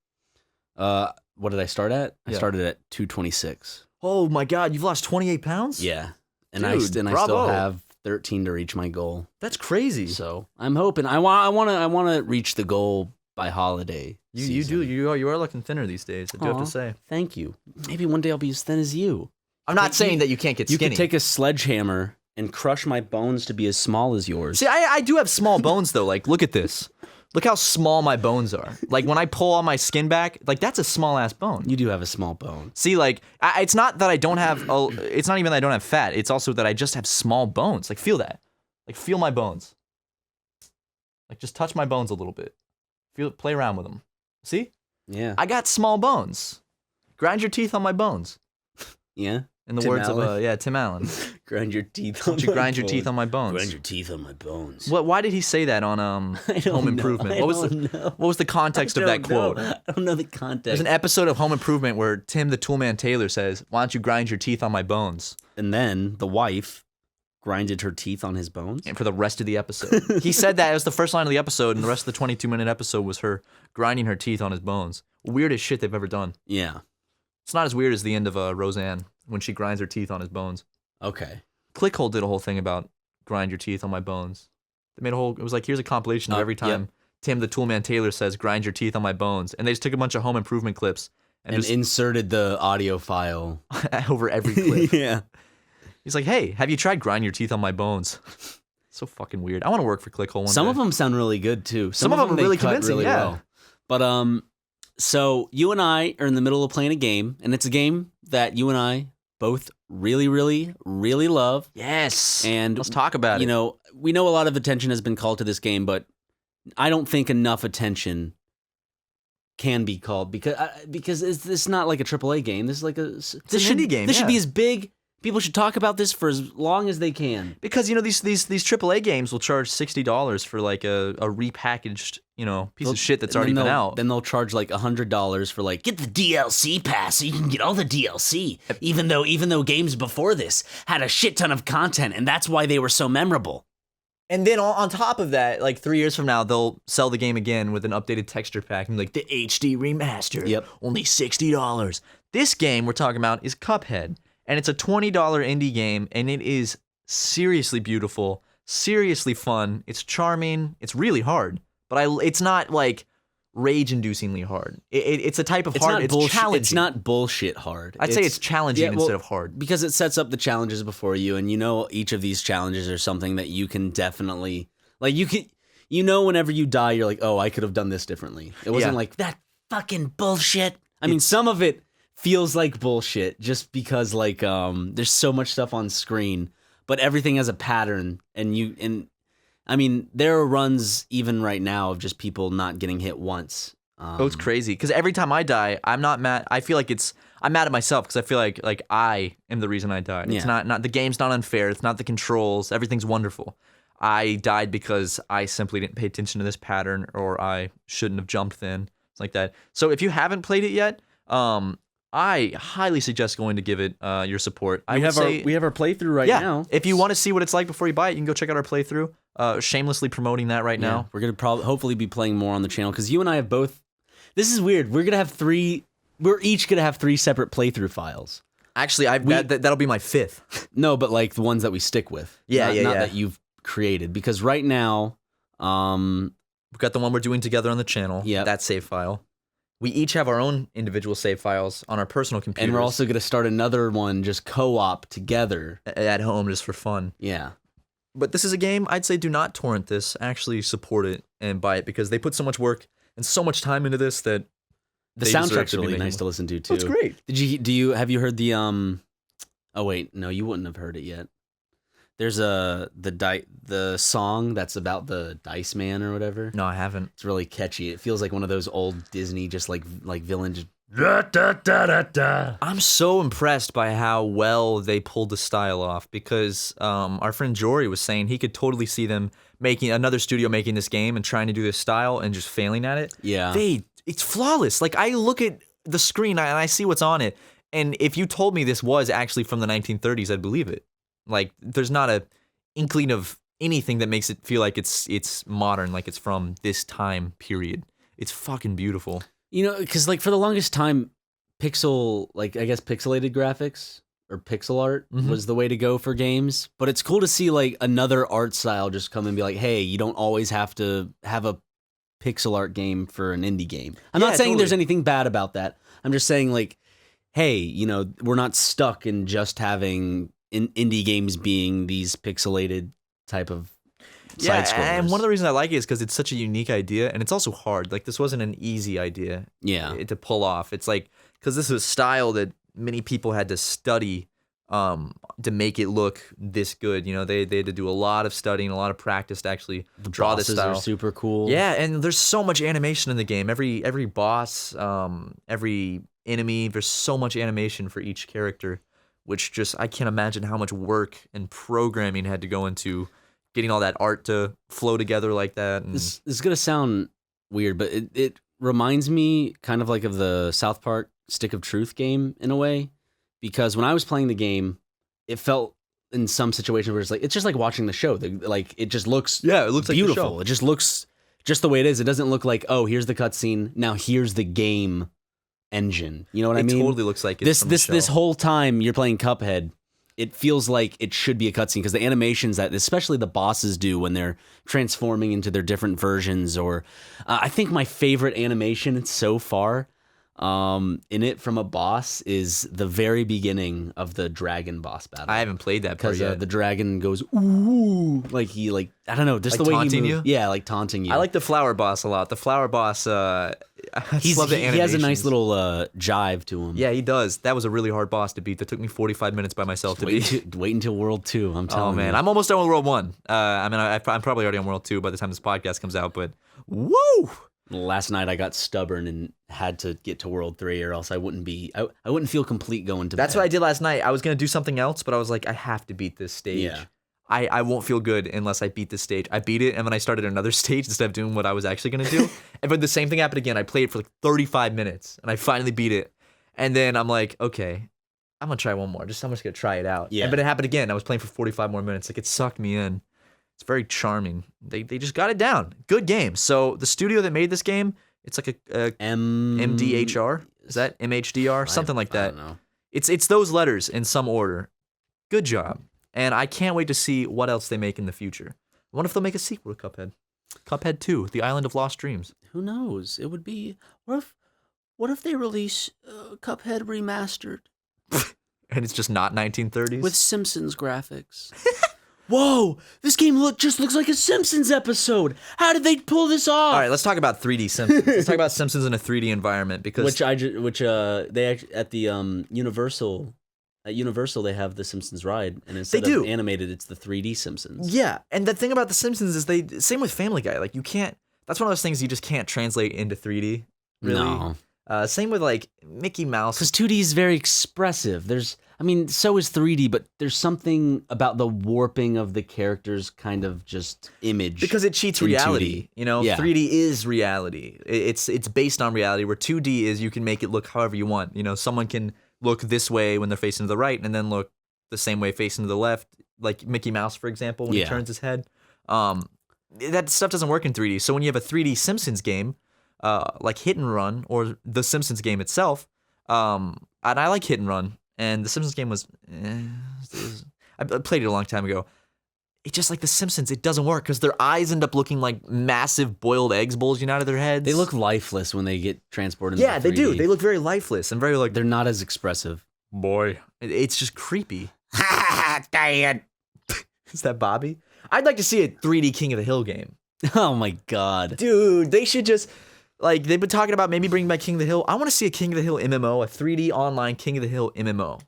What did I start at? Yeah. I started at 226. Oh my god, you've lost 28 pounds? Yeah. And Dude, I still have 13 to reach my goal. That's crazy. So I'm hoping I want to reach the goal by holiday. You are looking thinner these days. I do have to say. Thank you. Maybe one day I'll be as thin as you. I'm not saying that you can't get skinny. You could take a sledgehammer and crush my bones to be as small as yours. See, I do have small bones though. Like, look at this. Look how small my bones are. Like, when I pull all my skin back, like, that's a small ass bone. You do have a small bone. See, like, it's not that I don't have. It's not even that I don't have fat. It's also that I just have small bones. Like, feel that. Like, feel my bones. Like, just touch my bones a little bit. Play around with them. See? Yeah. I got small bones. Grind your teeth on my bones. Yeah. In the Tim words Allen. of Tim Allen. Grind your teeth on my bones. Grind your teeth on my bones. Grind your teeth on my bones. Why did he say that on Home Improvement? What was the context of that quote? I don't know the context. There's an episode of Home Improvement where Tim the Toolman Taylor says, "Why don't you grind your teeth on my bones?" And then the wife grinded her teeth on his bones. And for the rest of the episode. He said that. It was the first line of the episode, and the rest of the 22-minute episode was her grinding her teeth on his bones. Weirdest shit they've ever done. Yeah. It's not as weird as the end of Roseanne when she grinds her teeth on his bones. Okay. Clickhole did a whole thing about grind your teeth on my bones. They made a whole. It was like, here's a compilation of every time Tim the Toolman Taylor says grind your teeth on my bones, and they just took a bunch of home improvement clips and just inserted the audio file over every clip. Yeah. He's like, hey, have you tried grind your teeth on my bones? So fucking weird. I want to work for Clickhole one day. Some of them sound really good too. Some of them are really convincing. Really well. But so you and I are in the middle of playing a game, and it's a game that you and I both really, really, really love. Yes. And let's talk about it. You know, we know a lot of attention has been called to this game, but I don't think enough attention can be called because it's not like a AAA game. This is like it's an indie game. This should be as big. People should talk about this for as long as they can. Because, you know, these AAA games will charge $60 for like a repackaged, you know, piece of shit that's already been out. Then they'll charge like $100 for like, get the DLC pass so you can get all the DLC. Even though games before this had a shit ton of content, and that's why they were so memorable. And then on top of that, like 3 years from now, they'll sell the game again with an updated texture pack and be like, the HD remaster. Yep. Only $60. This game we're talking about is Cuphead. And it's a $20 indie game, and it is seriously beautiful, seriously fun. It's charming. It's really hard, but it's not like rage-inducingly hard. It's a type of hard. It's challenging. It's not bullshit hard. I'd say it's challenging instead of hard, because it sets up the challenges before you, and you know each of these challenges are something that you can definitely like. You know, whenever you die, you're like, oh, I could have done this differently. It wasn't like that fucking bullshit. I mean, some of it feels like bullshit just because like there's so much stuff on screen, but everything has a pattern, and I mean there are runs even right now of just people not getting hit once. It's crazy because every time I die, I'm not mad. I feel like I'm mad at myself because I feel like I am the reason I died. It's not the game's not unfair. It's not the controls. Everything's wonderful. I died because I simply didn't pay attention to this pattern, or I shouldn't have jumped then. It's like that. So if you haven't played it yet, I highly suggest going to give it your support. We have our playthrough right now. If you want to see what it's like before you buy it, you can go check out our playthrough. Shamelessly promoting that right now. We're gonna hopefully be playing more on the channel because you and I have both. This is weird. We're each gonna have 3 separate playthrough files. Actually, that'll be my 5th. No, but like the ones that we stick with. Not that you've created, because right now, we've got the one we're doing together on the channel. Yeah, that save file. We each have our own individual save files on our personal computers. And we're also going to start another one just co-op together. At home, just for fun. Yeah. But this is a game, I'd say do not torrent this. Actually support it and buy it, because they put so much work and so much time into this that the soundtrack's really nice to listen to, too. Oh, it's great. Have you heard the, oh wait, no, you wouldn't have heard it yet. There's the song that's about the Dice Man or whatever. No, I haven't. It's really catchy. It feels like one of those old Disney just like villains. I'm so impressed by how well they pulled the style off, because our friend Jory was saying he could totally see them making another studio making this game and trying to do this style and just failing at it. Yeah. It's flawless. Like, I look at the screen and I see what's on it, and if you told me this was actually from the 1930s, I'd believe it. Like, there's not a inkling of anything that makes it feel like it's modern, like it's from this time period. It's fucking beautiful. You know, because like for the longest time, pixelated graphics or pixel art was the way to go for games. But it's cool to see like another art style just come and be like, hey, you don't always have to have a pixel art game for an indie game. I'm not saying there's anything bad about that. I'm just saying like, hey, you know, we're not stuck in just having indie games being these pixelated type of side scrollers. And one of the reasons I like it is because it's such a unique idea, and it's also hard. Like, this wasn't an easy idea to pull off. It's like, because this is a style that many people had to study to make it look this good. You know, they had to do a lot of studying, a lot of practice to actually draw this style. Are super cool. Yeah, and there's so much animation in the game. Every boss, every enemy, there's so much animation for each character, which just, I can't imagine how much work and programming had to go into getting all that art to flow together like that. And this is going to sound weird, but it reminds me kind of like of the South Park Stick of Truth game in a way, because when I was playing the game, it felt in some situations where it's just like watching the show. Like, it just looks it looks beautiful. Like the show. It just looks just the way it is. It doesn't look like, oh, here's the cutscene, now here's the game engine. You know what I mean? It totally looks like it's this whole time you're playing Cuphead, it feels like it should be a cutscene because the animations that especially the bosses do when they're transforming into their different versions, or I think my favorite animation so far in it from a boss is the very beginning of the dragon boss battle. I haven't played that part yet. The dragon goes ooh, like he I don't know, just like the way taunting he moves. you? Yeah, like taunting you. I like the flower boss a lot. The flower boss, I just love the animations. He has a nice little jive to him. Yeah, he does. That was a really hard boss to beat. That took me 45 minutes by myself to beat. Wait until World 2, I'm telling you. Oh, man. I'm almost done with World 1. I'm probably already on World 2 by the time this podcast comes out, but woo! Last night I got stubborn and had to get to World 3 or else I wouldn't feel complete going to bed. That's what I did last night. I was going to do something else, but I was like, I have to beat this stage. Yeah. I won't feel good unless I beat this stage. I beat it, and then I started another stage instead of doing what I was actually going to do. But the same thing happened again. I played it for like 35 minutes, and I finally beat it. And then I'm like, okay, I'm going to try one more. I'm just going to try it out. Yeah. But it happened again. I was playing for 45 more minutes. Like, it sucked me in. It's very charming. They just got it down. Good game. So the studio that made this game, it's like a MDHR. Is that MHDR? Something like that. I don't know. It's those letters in some order. Good job. And I can't wait to see what else they make in the future. I wonder if they'll make a sequel to Cuphead. Cuphead 2, The Island of Lost Dreams. Who knows? It would be what if they release Cuphead remastered And it's just not 1930s? with Simpsons graphics? Whoa, this game looks like a Simpsons episode. How did they pull this off? All right, let's talk about 3D Simpsons. Let's talk about Simpsons in a 3D environment because At Universal they have the Simpsons ride, and instead of animated, it's the 3D Simpsons. Yeah, and the thing about the Simpsons is same with Family Guy. Like, you can't. That's one of those things you just can't translate into 3D. Really. No. Same with like Mickey Mouse. Because 2D is very expressive. So is 3D, but there's something about the warping of the characters' kind of just image. Because it cheats in reality. 2D. You know, Yeah. 3D is reality. It's based on reality, where 2D is you can make it look however you want. You know, someone can look this way when they're facing to the right, and then look the same way facing to the left, like Mickey Mouse, for example, when he turns his head. That stuff doesn't work in 3D. So when you have a 3D Simpsons game, like Hit and Run, or the Simpsons game itself, and I like Hit and Run, and the Simpsons game was I played it a long time ago. It's just like the Simpsons, it doesn't work because their eyes end up looking like massive boiled eggs bulging out of their heads. They look lifeless when they get transported. Yeah, into they do. 3D. They look very lifeless and very like They're not as expressive. boy. It's just creepy. Is that Bobby? I'd like to see a 3D King of the Hill game. Oh my god. Dude, they should just, like, they've been talking about maybe bringing back King of the Hill. I want to see a King of the Hill MMO, a 3D online King of the Hill MMO.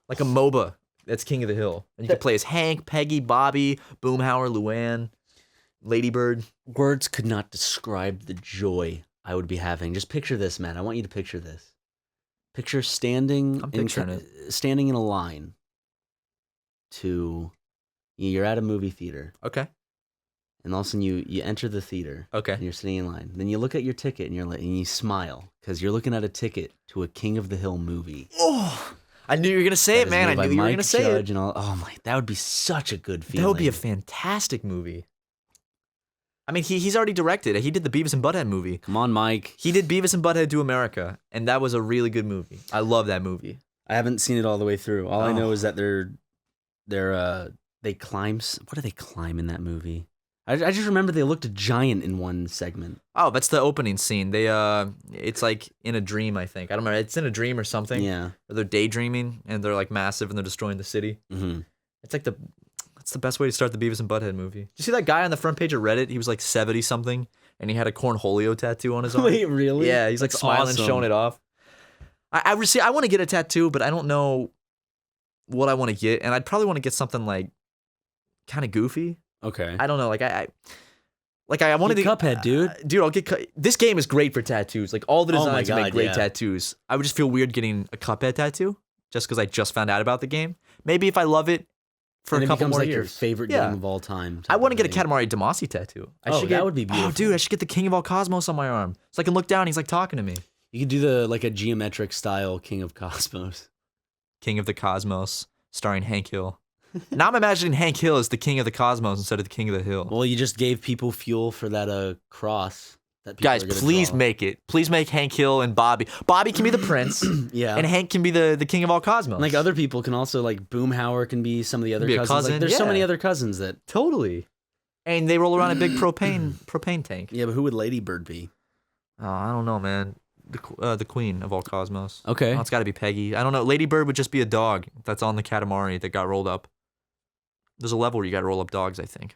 Like a MOBA that's King of the Hill. And you can play as Hank, Peggy, Bobby, Boomhauer, Luann, Ladybird. Words could not describe the joy I would be having. Just picture this, man. I want you to picture this. Picture standing I'm picturing it. standing in a line you're at a movie theater. Okay. And all of a sudden you enter the theater. Okay. And you're sitting in line. Then you look at your ticket and you smile because you're looking at a ticket to a King of the Hill movie. Oh, I knew you were going to say it, man. I knew you were going to say it. And all, oh my, that would be such a good feeling. That would be a fantastic movie. I mean, he's already directed it. He did the Beavis and Butthead movie. Come on, Mike. He did Beavis and Butthead Do America, and that was a really good movie. I love that movie. I haven't seen it all the way through. All I know is that they climb. What do they climb in that movie? I just remember they looked giant in one segment. Oh, that's the opening scene. It's like in a dream, I think. I don't remember. It's in a dream or something. Yeah. Or they're daydreaming, and they're like massive, and they're destroying the city. Mm-hmm. It's like that's the best way to start the Beavis and Butthead movie. Did you see that guy on the front page of Reddit? He was like 70 something, and he had a cornholio tattoo on his arm. Wait, really? Yeah, he's like That's smiling, awesome. showing it off. I want to get a tattoo, but I don't know what I want to get, and I'd probably want to get something like kind of goofy. Okay. I don't know, like I wanted to Cuphead, dude. Dude, I'll get this game is great for tattoos. Like all the Oh my designs make God, great yeah. tattoos. I would just feel weird getting a Cuphead tattoo just because I just found out about the game. Maybe if I love it for And a it couple becomes more like years. your favorite Yeah. game of all time. I want to get a Katamari Damacy tattoo. That would be beautiful. Oh, dude, I should get the King of all Cosmos on my arm, so I can look down. And he's like talking to me. You could do a geometric style King of Cosmos. King of the Cosmos, starring Hank Hill. Now I'm imagining Hank Hill as the King of the Cosmos instead of the King of the Hill. Well, you just gave people fuel for that cross. that people Guys, are gonna please draw. make it. Please make Hank Hill and Bobby. Bobby can be the prince, Yeah. and Hank can be the king of all cosmos. Like other people can also like Boomhauer can be some of the other Be a cousins. cousin, Like, there's so yeah. many other cousins that. Totally. And they roll around a big propane tank. Yeah, but who would Ladybird be? Oh, I don't know, man. The queen of all cosmos. Okay. Oh, it's got to be Peggy. I don't know. Ladybird would just be a dog that's on the Katamari that got rolled up. There's a level where you got to roll up dogs, I think.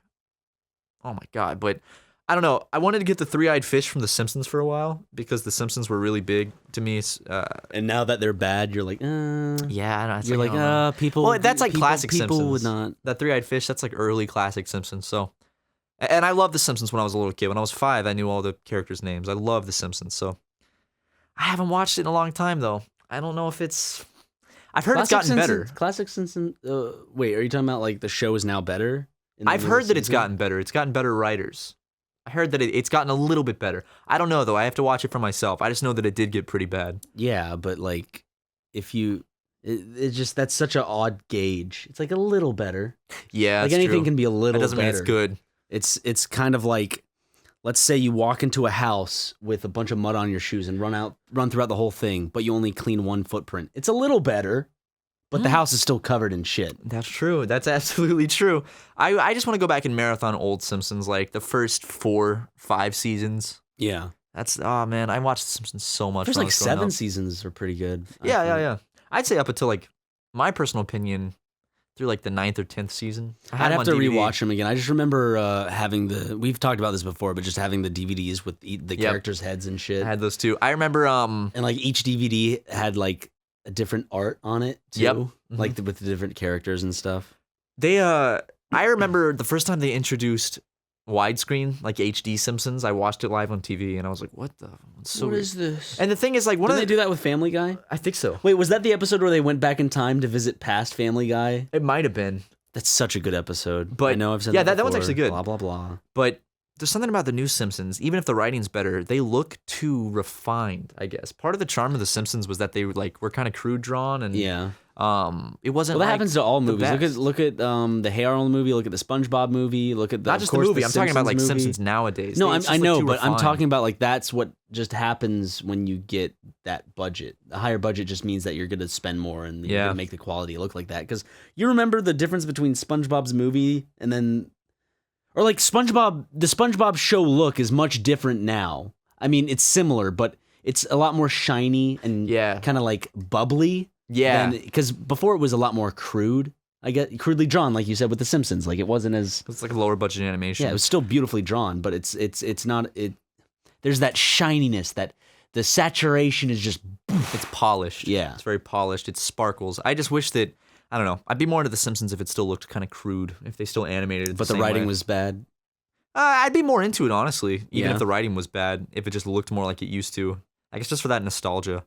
Oh my god! But I don't know. I wanted to get the three-eyed fish from The Simpsons for a while because The Simpsons were really big to me. And now that they're bad, you're like, Yeah, I don't know. It's you're like, I don't know. people. Well, that's like people, classic people Simpsons. would not. That three-eyed fish, that's like early classic Simpsons. So, and I loved The Simpsons when I was a little kid. When I was 5, I knew all the characters' names. I love The Simpsons. So, I haven't watched it in a long time though. I don't know if it's. I've heard it's gotten better. Classic Simpsons. Wait, are you talking about like the show is now better? I've heard that it's gotten better. It's gotten better writers. I heard that it's gotten a little bit better. I don't know though. I have to watch it for myself. I just know that it did get pretty bad. Yeah, but like, if you, it just that's such an odd gauge. It's like a little better. Yeah, Like that's anything true. can be a little. That doesn't better. mean it's good. It's kind of like, let's say you walk into a house with a bunch of mud on your shoes and run throughout the whole thing, but you only clean one footprint. It's a little better, but the house is still covered in shit. That's true. That's absolutely true. I just want to go back and marathon old Simpsons, like the first 4, 5 seasons. Yeah, That's man, I watched The Simpsons so much. there's when I like was growing 7 up. seasons are pretty good. I Yeah, think. yeah. I'd say up until like my personal opinion, through like the 9th or 10th season. I had I'd have them to on DVD. rewatch them again. I just remember having we've talked about this before, but just having the DVDs with the Yep. characters' heads and shit. I had those too. I remember And like each DVD had like a different art on it too. Yep. Like with the different characters and stuff. they I remember the first time they introduced widescreen, like HD Simpsons. I watched it live on TV and I was like, what the? It's so weird. this? And the thing is, like, one Didn't of they the, do that with Family Guy? I think so. Wait, was that the episode where they went back in time to visit past Family Guy? It might have been. That's such a good episode. But- I know I've said yeah, that that one's before. actually good. Blah blah blah. But there's something about the new Simpsons, even if the writing's better, they look too refined, I guess. Part of the charm of the Simpsons was that they were kind of crude drawn and Yeah. it wasn't Well, that like happens to all the movies. best. Look at the Hey Arnold movie. Look at the SpongeBob movie. Look at Not of just the course, movie. I'm talking about like movie. Simpsons nowadays. No, It's I just, like, know, too but I'm refined. talking about like that's what just happens when you get that budget. A higher budget just means that you're going to spend more and you're Yeah. going to make the quality look like that. Because you remember the difference between SpongeBob's movie and then, or like SpongeBob, the SpongeBob show look is much different now. I mean, it's similar, but it's a lot more shiny and Yeah. kind of like bubbly. Yeah. Because before it was a lot more crude. I get crudely drawn, like you said with The Simpsons. Like it wasn't as It's like a lower budget animation. yeah, it was still beautifully drawn, but it's not it. There's that shininess that the saturation is just It's polished. Yeah. It's very polished. It sparkles. I just wish that, I don't know, I'd be more into The Simpsons if it still looked kind of crude, if they still animated it but the same writing way. was bad. I'd be more into it, honestly, even Yeah. if the writing was bad, if it just looked more like it used to. I guess just for that nostalgia.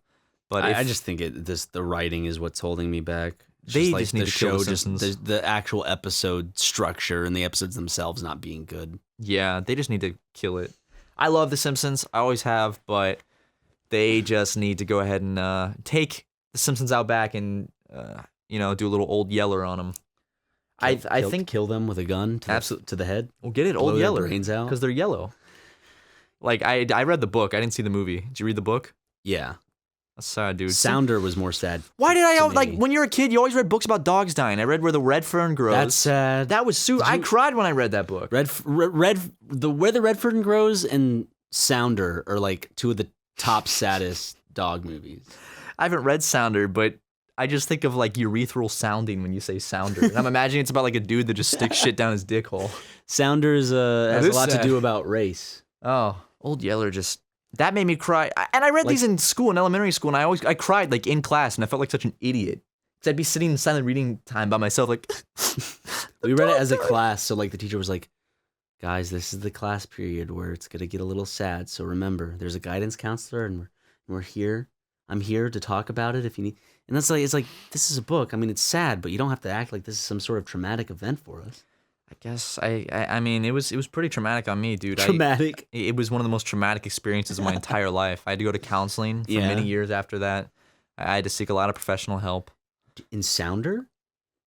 But I just think the writing is what's holding me back. It's They like just need the to kill show, The just Simpsons. the actual episode structure and the episodes themselves not being good. yeah, they just need to kill it. I love The Simpsons. I always have, but they just need to go ahead and take The Simpsons out back and, do a little Old Yeller on them. I think kill them with a gun to the head. we'll get it, blow Old their Yeller, brains out. because they're yellow. Like, I read the book. I didn't see the movie. Did you read the book? Yeah, That's sad, dude. Sounder was more sad. Why did I to like me. when you were a kid? You always read books about dogs dying. I read Where the Red Fern Grows. That's sad. That was I cried when I read that book. Where the Red Fern Grows and Sounder are like two of the top saddest dog movies. I haven't read Sounder, but I just think of like urethral sounding when you say Sounder, and I'm imagining it's about like a dude that just sticks shit down his dick hole. Sounder has a is lot sad. to do about race. Oh, Old Yeller just that made me cry. And I read these in school, in elementary school, and I cried like in class, and I felt like such an idiot because I'd be sitting in silent reading time by myself, like. We read it as a class, so like the teacher was like, "Guys, this is the class period where it's gonna get a little sad. So remember, there's a guidance counselor, and we're here. I'm here to talk about it if you need." And that's like, it's like, this is a book. I mean, it's sad, but you don't have to act like this is some sort of traumatic event for us. I guess I mean it was pretty traumatic on me, dude. Traumatic. It was one of the most traumatic experiences of my entire life. I had to go to counseling for Yeah. many years after that. I had to seek a lot of professional help. In Sounder,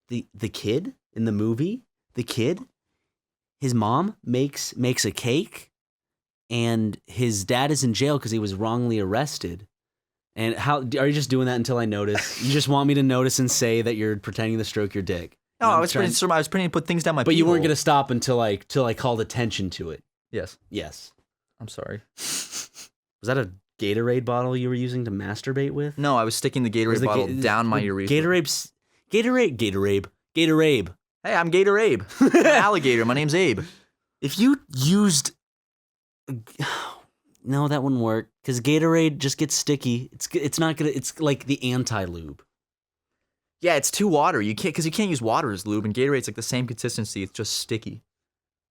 the kid in the movie, his mom makes a cake, and his dad is in jail because he was wrongly arrested. And how are you just doing that until I notice? You just want me to notice and say that you're pretending to stroke your dick? No, I was pretending to put things down my. But you weren't pee-hole. gonna stop until I called attention to it. Yes. Yes. I'm sorry. Was that a Gatorade bottle you were using to masturbate with? No, I was sticking the Gatorade bottle down my urethra. Gatorade. Hey, I'm Gatorade. I'm an alligator. My name's Abe. If you used, no, that wouldn't work because Gatorade just gets sticky. It's not gonna. It's like the anti-lube. Yeah, it's too water. You can't use water as lube, and Gatorade's like the same consistency. It's just sticky.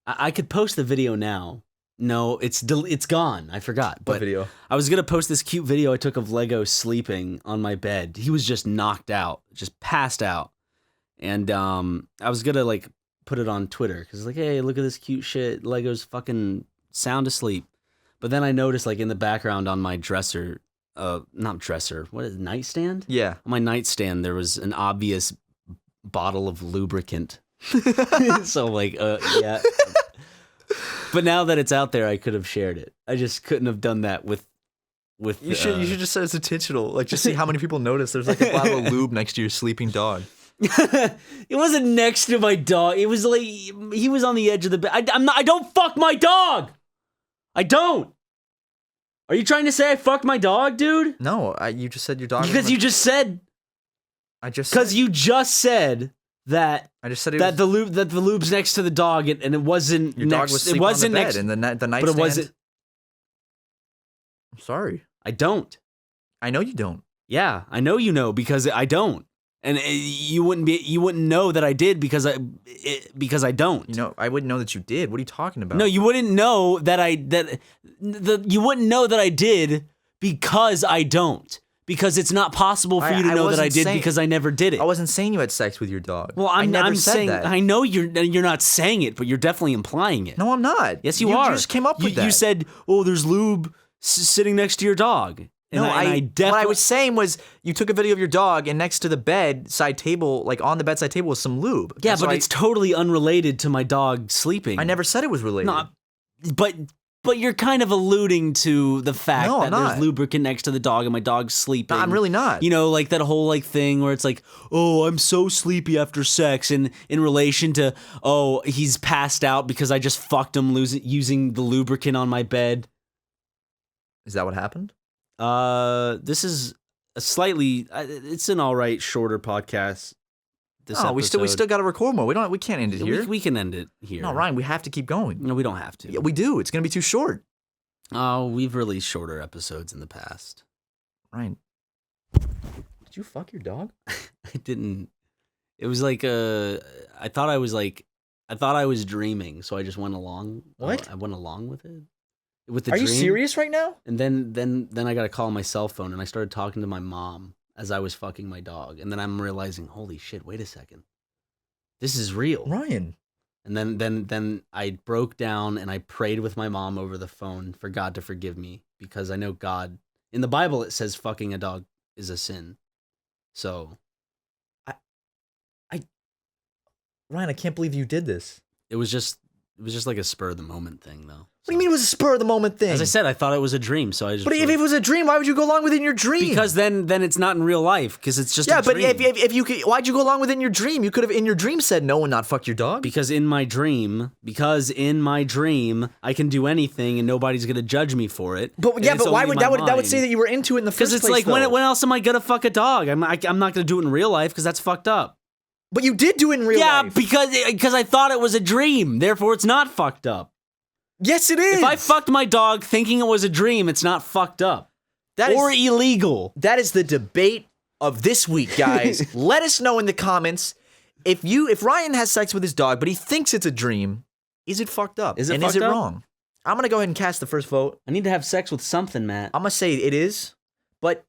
I could post the video now. No, it's gone. I forgot. But What video? I was gonna post this cute video I took of Lego sleeping on my bed. He was just knocked out, just passed out, and I was gonna like put it on Twitter because like, hey, look at this cute shit. Lego's fucking sound asleep. But then I noticed like in the background on my dresser, not dresser, what is it, nightstand? Yeah. On my nightstand there was an obvious bottle of lubricant. So like, yeah. But now that it's out there, I could have shared it. I just couldn't have done that with. You should just say it's intentional. Like, just see how many people notice there's like a bottle of lube next to your sleeping dog. It wasn't next to my dog. It was like he was on the edge of the bed. I don't fuck my dog. I don't. Are you trying to say I fucked my dog, dude? No, you just said your dog. Because you just said. Because you just said that. I just said that the lube's next to the dog, and it wasn't. Your dog was sleeping on the bed, and the nightstand. But it wasn't. I'm sorry. I don't. I know you don't. Yeah, I know you know because I don't, and you wouldn't know that I did because I don't. You know, I wouldn't know that you did. What are you talking about? No, you wouldn't know that you wouldn't know that I did because I don't. Because it's not possible for you to know that I did because I never did it. I wasn't saying you had sex with your dog. Well, I'm saying that. I know you're not saying it, but you're definitely implying it. No, I'm not. Yes, you are. You just came up with that. You said, "Oh, there's lube sitting next to your dog." And No, I definitely. What I was saying was you took a video of your dog, and next to the bedside table, like on the bedside table, was some lube. Yeah, but it's totally unrelated to my dog sleeping. I never said it was related. No, but you're kind of alluding to the fact No, that I'm not. there's lubricant next to the dog and my dog's sleeping. No, I'm really not. You know, like that whole like thing where it's like, oh, I'm so sleepy after sex, and in relation to, oh, he's passed out because I just fucked him using the lubricant on my bed. Is that what happened? This is a slightly, it's an all right shorter podcast. We still got to record more. We can't end it here. We can end it here. No, Ryan, we have to keep going. No, we don't have to. Yeah, we do. It's gonna be too short. Oh, we've released shorter episodes in the past. Ryan, did you fuck your dog? I didn't. It was like I thought I was dreaming, so I just went along. What? I went along with it. With the Are dream. you serious right now? And then I got a call on my cell phone, and I started talking to my mom as I was fucking my dog, and then I'm realizing, holy shit! Wait a second, this is real, Ryan. And then I broke down and I prayed with my mom over the phone for God to forgive me because I know God in the Bible it says fucking a dog is a sin. So, Ryan, I can't believe you did this. it was just like a spur of the moment thing, though. What do you mean it was a spur of the moment thing? As I said, I thought it was a dream, so I just. But if it was a dream, why would you go along with it in your dream? because then it's not in real life because it's just yeah, a but dream. if you could, why'd you go along with it in your dream? You could have in your dream said no and not fuck your dog. Because in my dream, I can do anything and nobody's gonna judge me for it. But yeah, And it's but why only would my that would say mind. that you were into it in the first place? Because it's like though. when else am I gonna fuck a dog? I'm not gonna do it in real life because that's fucked up. But you did do it in real life. Yeah, because I thought it was a dream. Therefore, it's not fucked up. Yes, it is. If I fucked my dog thinking it was a dream, it's not fucked up or illegal. That is the debate of this week, guys. Let us know in the comments if Ryan has sex with his dog, but he thinks it's a dream. Is it fucked up? Is it and fucked is it up? wrong? I'm gonna go ahead and cast the first vote. I need to have sex with something, Matt. I'm gonna say it is, but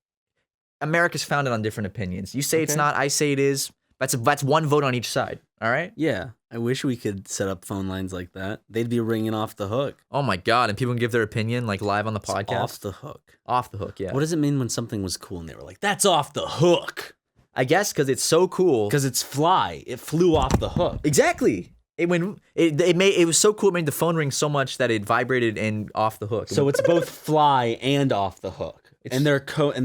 America's founded on different opinions. You say it's Okay. not. I say it is. That's one vote on each side. All right. Yeah, I wish we could set up phone lines like that. They'd be ringing off the hook. Oh my god! And people can give their opinion like live on the It's podcast. off the hook. Off the hook. Yeah. What does it mean when something was cool and they were like, "That's off the hook"? I guess because it's so cool. Because it's fly. It flew off the hook. Exactly. It was so cool. It made the phone ring so much that it vibrated and off the hook. So it's both fly and off the hook, and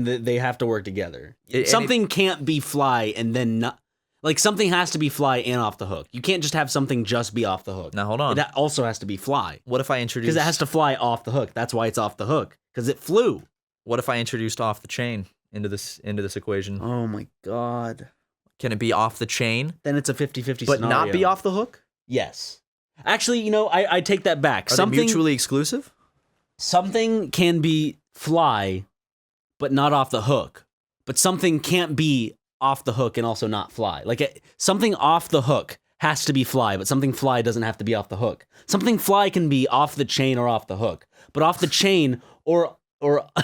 they have to work together. Something can't be fly and then not. Like, something has to be fly and off the hook. You can't just have something just be off the hook. Now, hold on. It also has to be fly. What if I introduced... Because it has to fly off the hook. That's why it's off the hook. Because it flew. What if I introduced off the chain into this equation? Oh, my God. Can it be off the chain? Then it's a 50-50 but scenario. not be off the hook? Yes. Actually, I take that back. Are they mutually exclusive? Something can be fly, but not off the hook. But something can't be off the hook and also not fly. Like something off the hook has to be fly, but something fly doesn't have to be off the hook. Something fly can be off the chain or off the hook, but off the chain or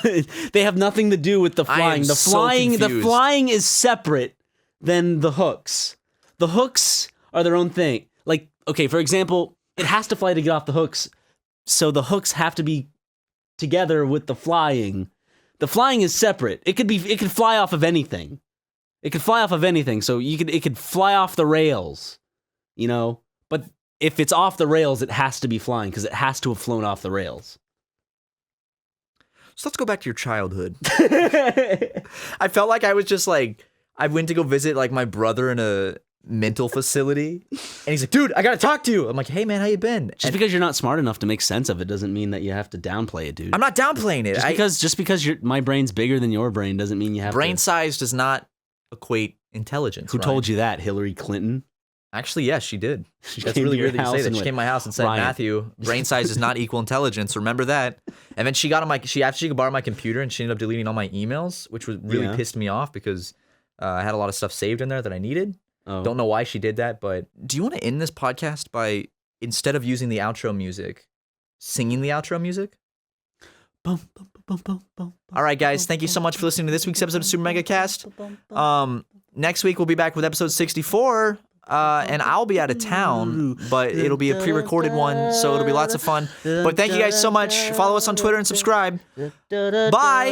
they have nothing to do with the flying. The flying is separate than the hooks. The hooks are their own thing. Like, okay, for example, it has to fly to get off the hooks, so the hooks have to be together with the flying. The flying is separate. It could fly off of anything. It could fly off of anything, so it could fly off the rails, But if it's off the rails, it has to be flying because it has to have flown off the rails. So let's go back to your childhood. I felt like I was just like, I went to go visit like my brother in a mental facility, and he's like, "Dude, I gotta talk to you." I'm like, "Hey man, how you been?" Because you're not smart enough to make sense of it doesn't mean that you have to downplay it, dude. I'm not downplaying it. Just because my brain's bigger than your brain doesn't mean you have brain size does not equate intelligence. Who told you that? Hillary Clinton? Actually, yes, she did. That's really weird that you say that. She came to my house and said, Ryan. "Matthew, brain size does not equal intelligence. Remember that." And then she asked she could borrow my computer, and she ended up deleting all my emails, which really pissed me off because I had a lot of stuff saved in there that I needed. Oh. Don't know why she did that, but do you want to end this podcast by, instead of using the outro music, singing the outro music? All right, guys. Thank you so much for listening to this week's episode of SuperMegaCast. Next week, we'll be back with episode 64. And I'll be out of town, but it'll be a pre-recorded one, so it'll be lots of fun. But thank you guys so much. Follow us on Twitter and subscribe. Bye.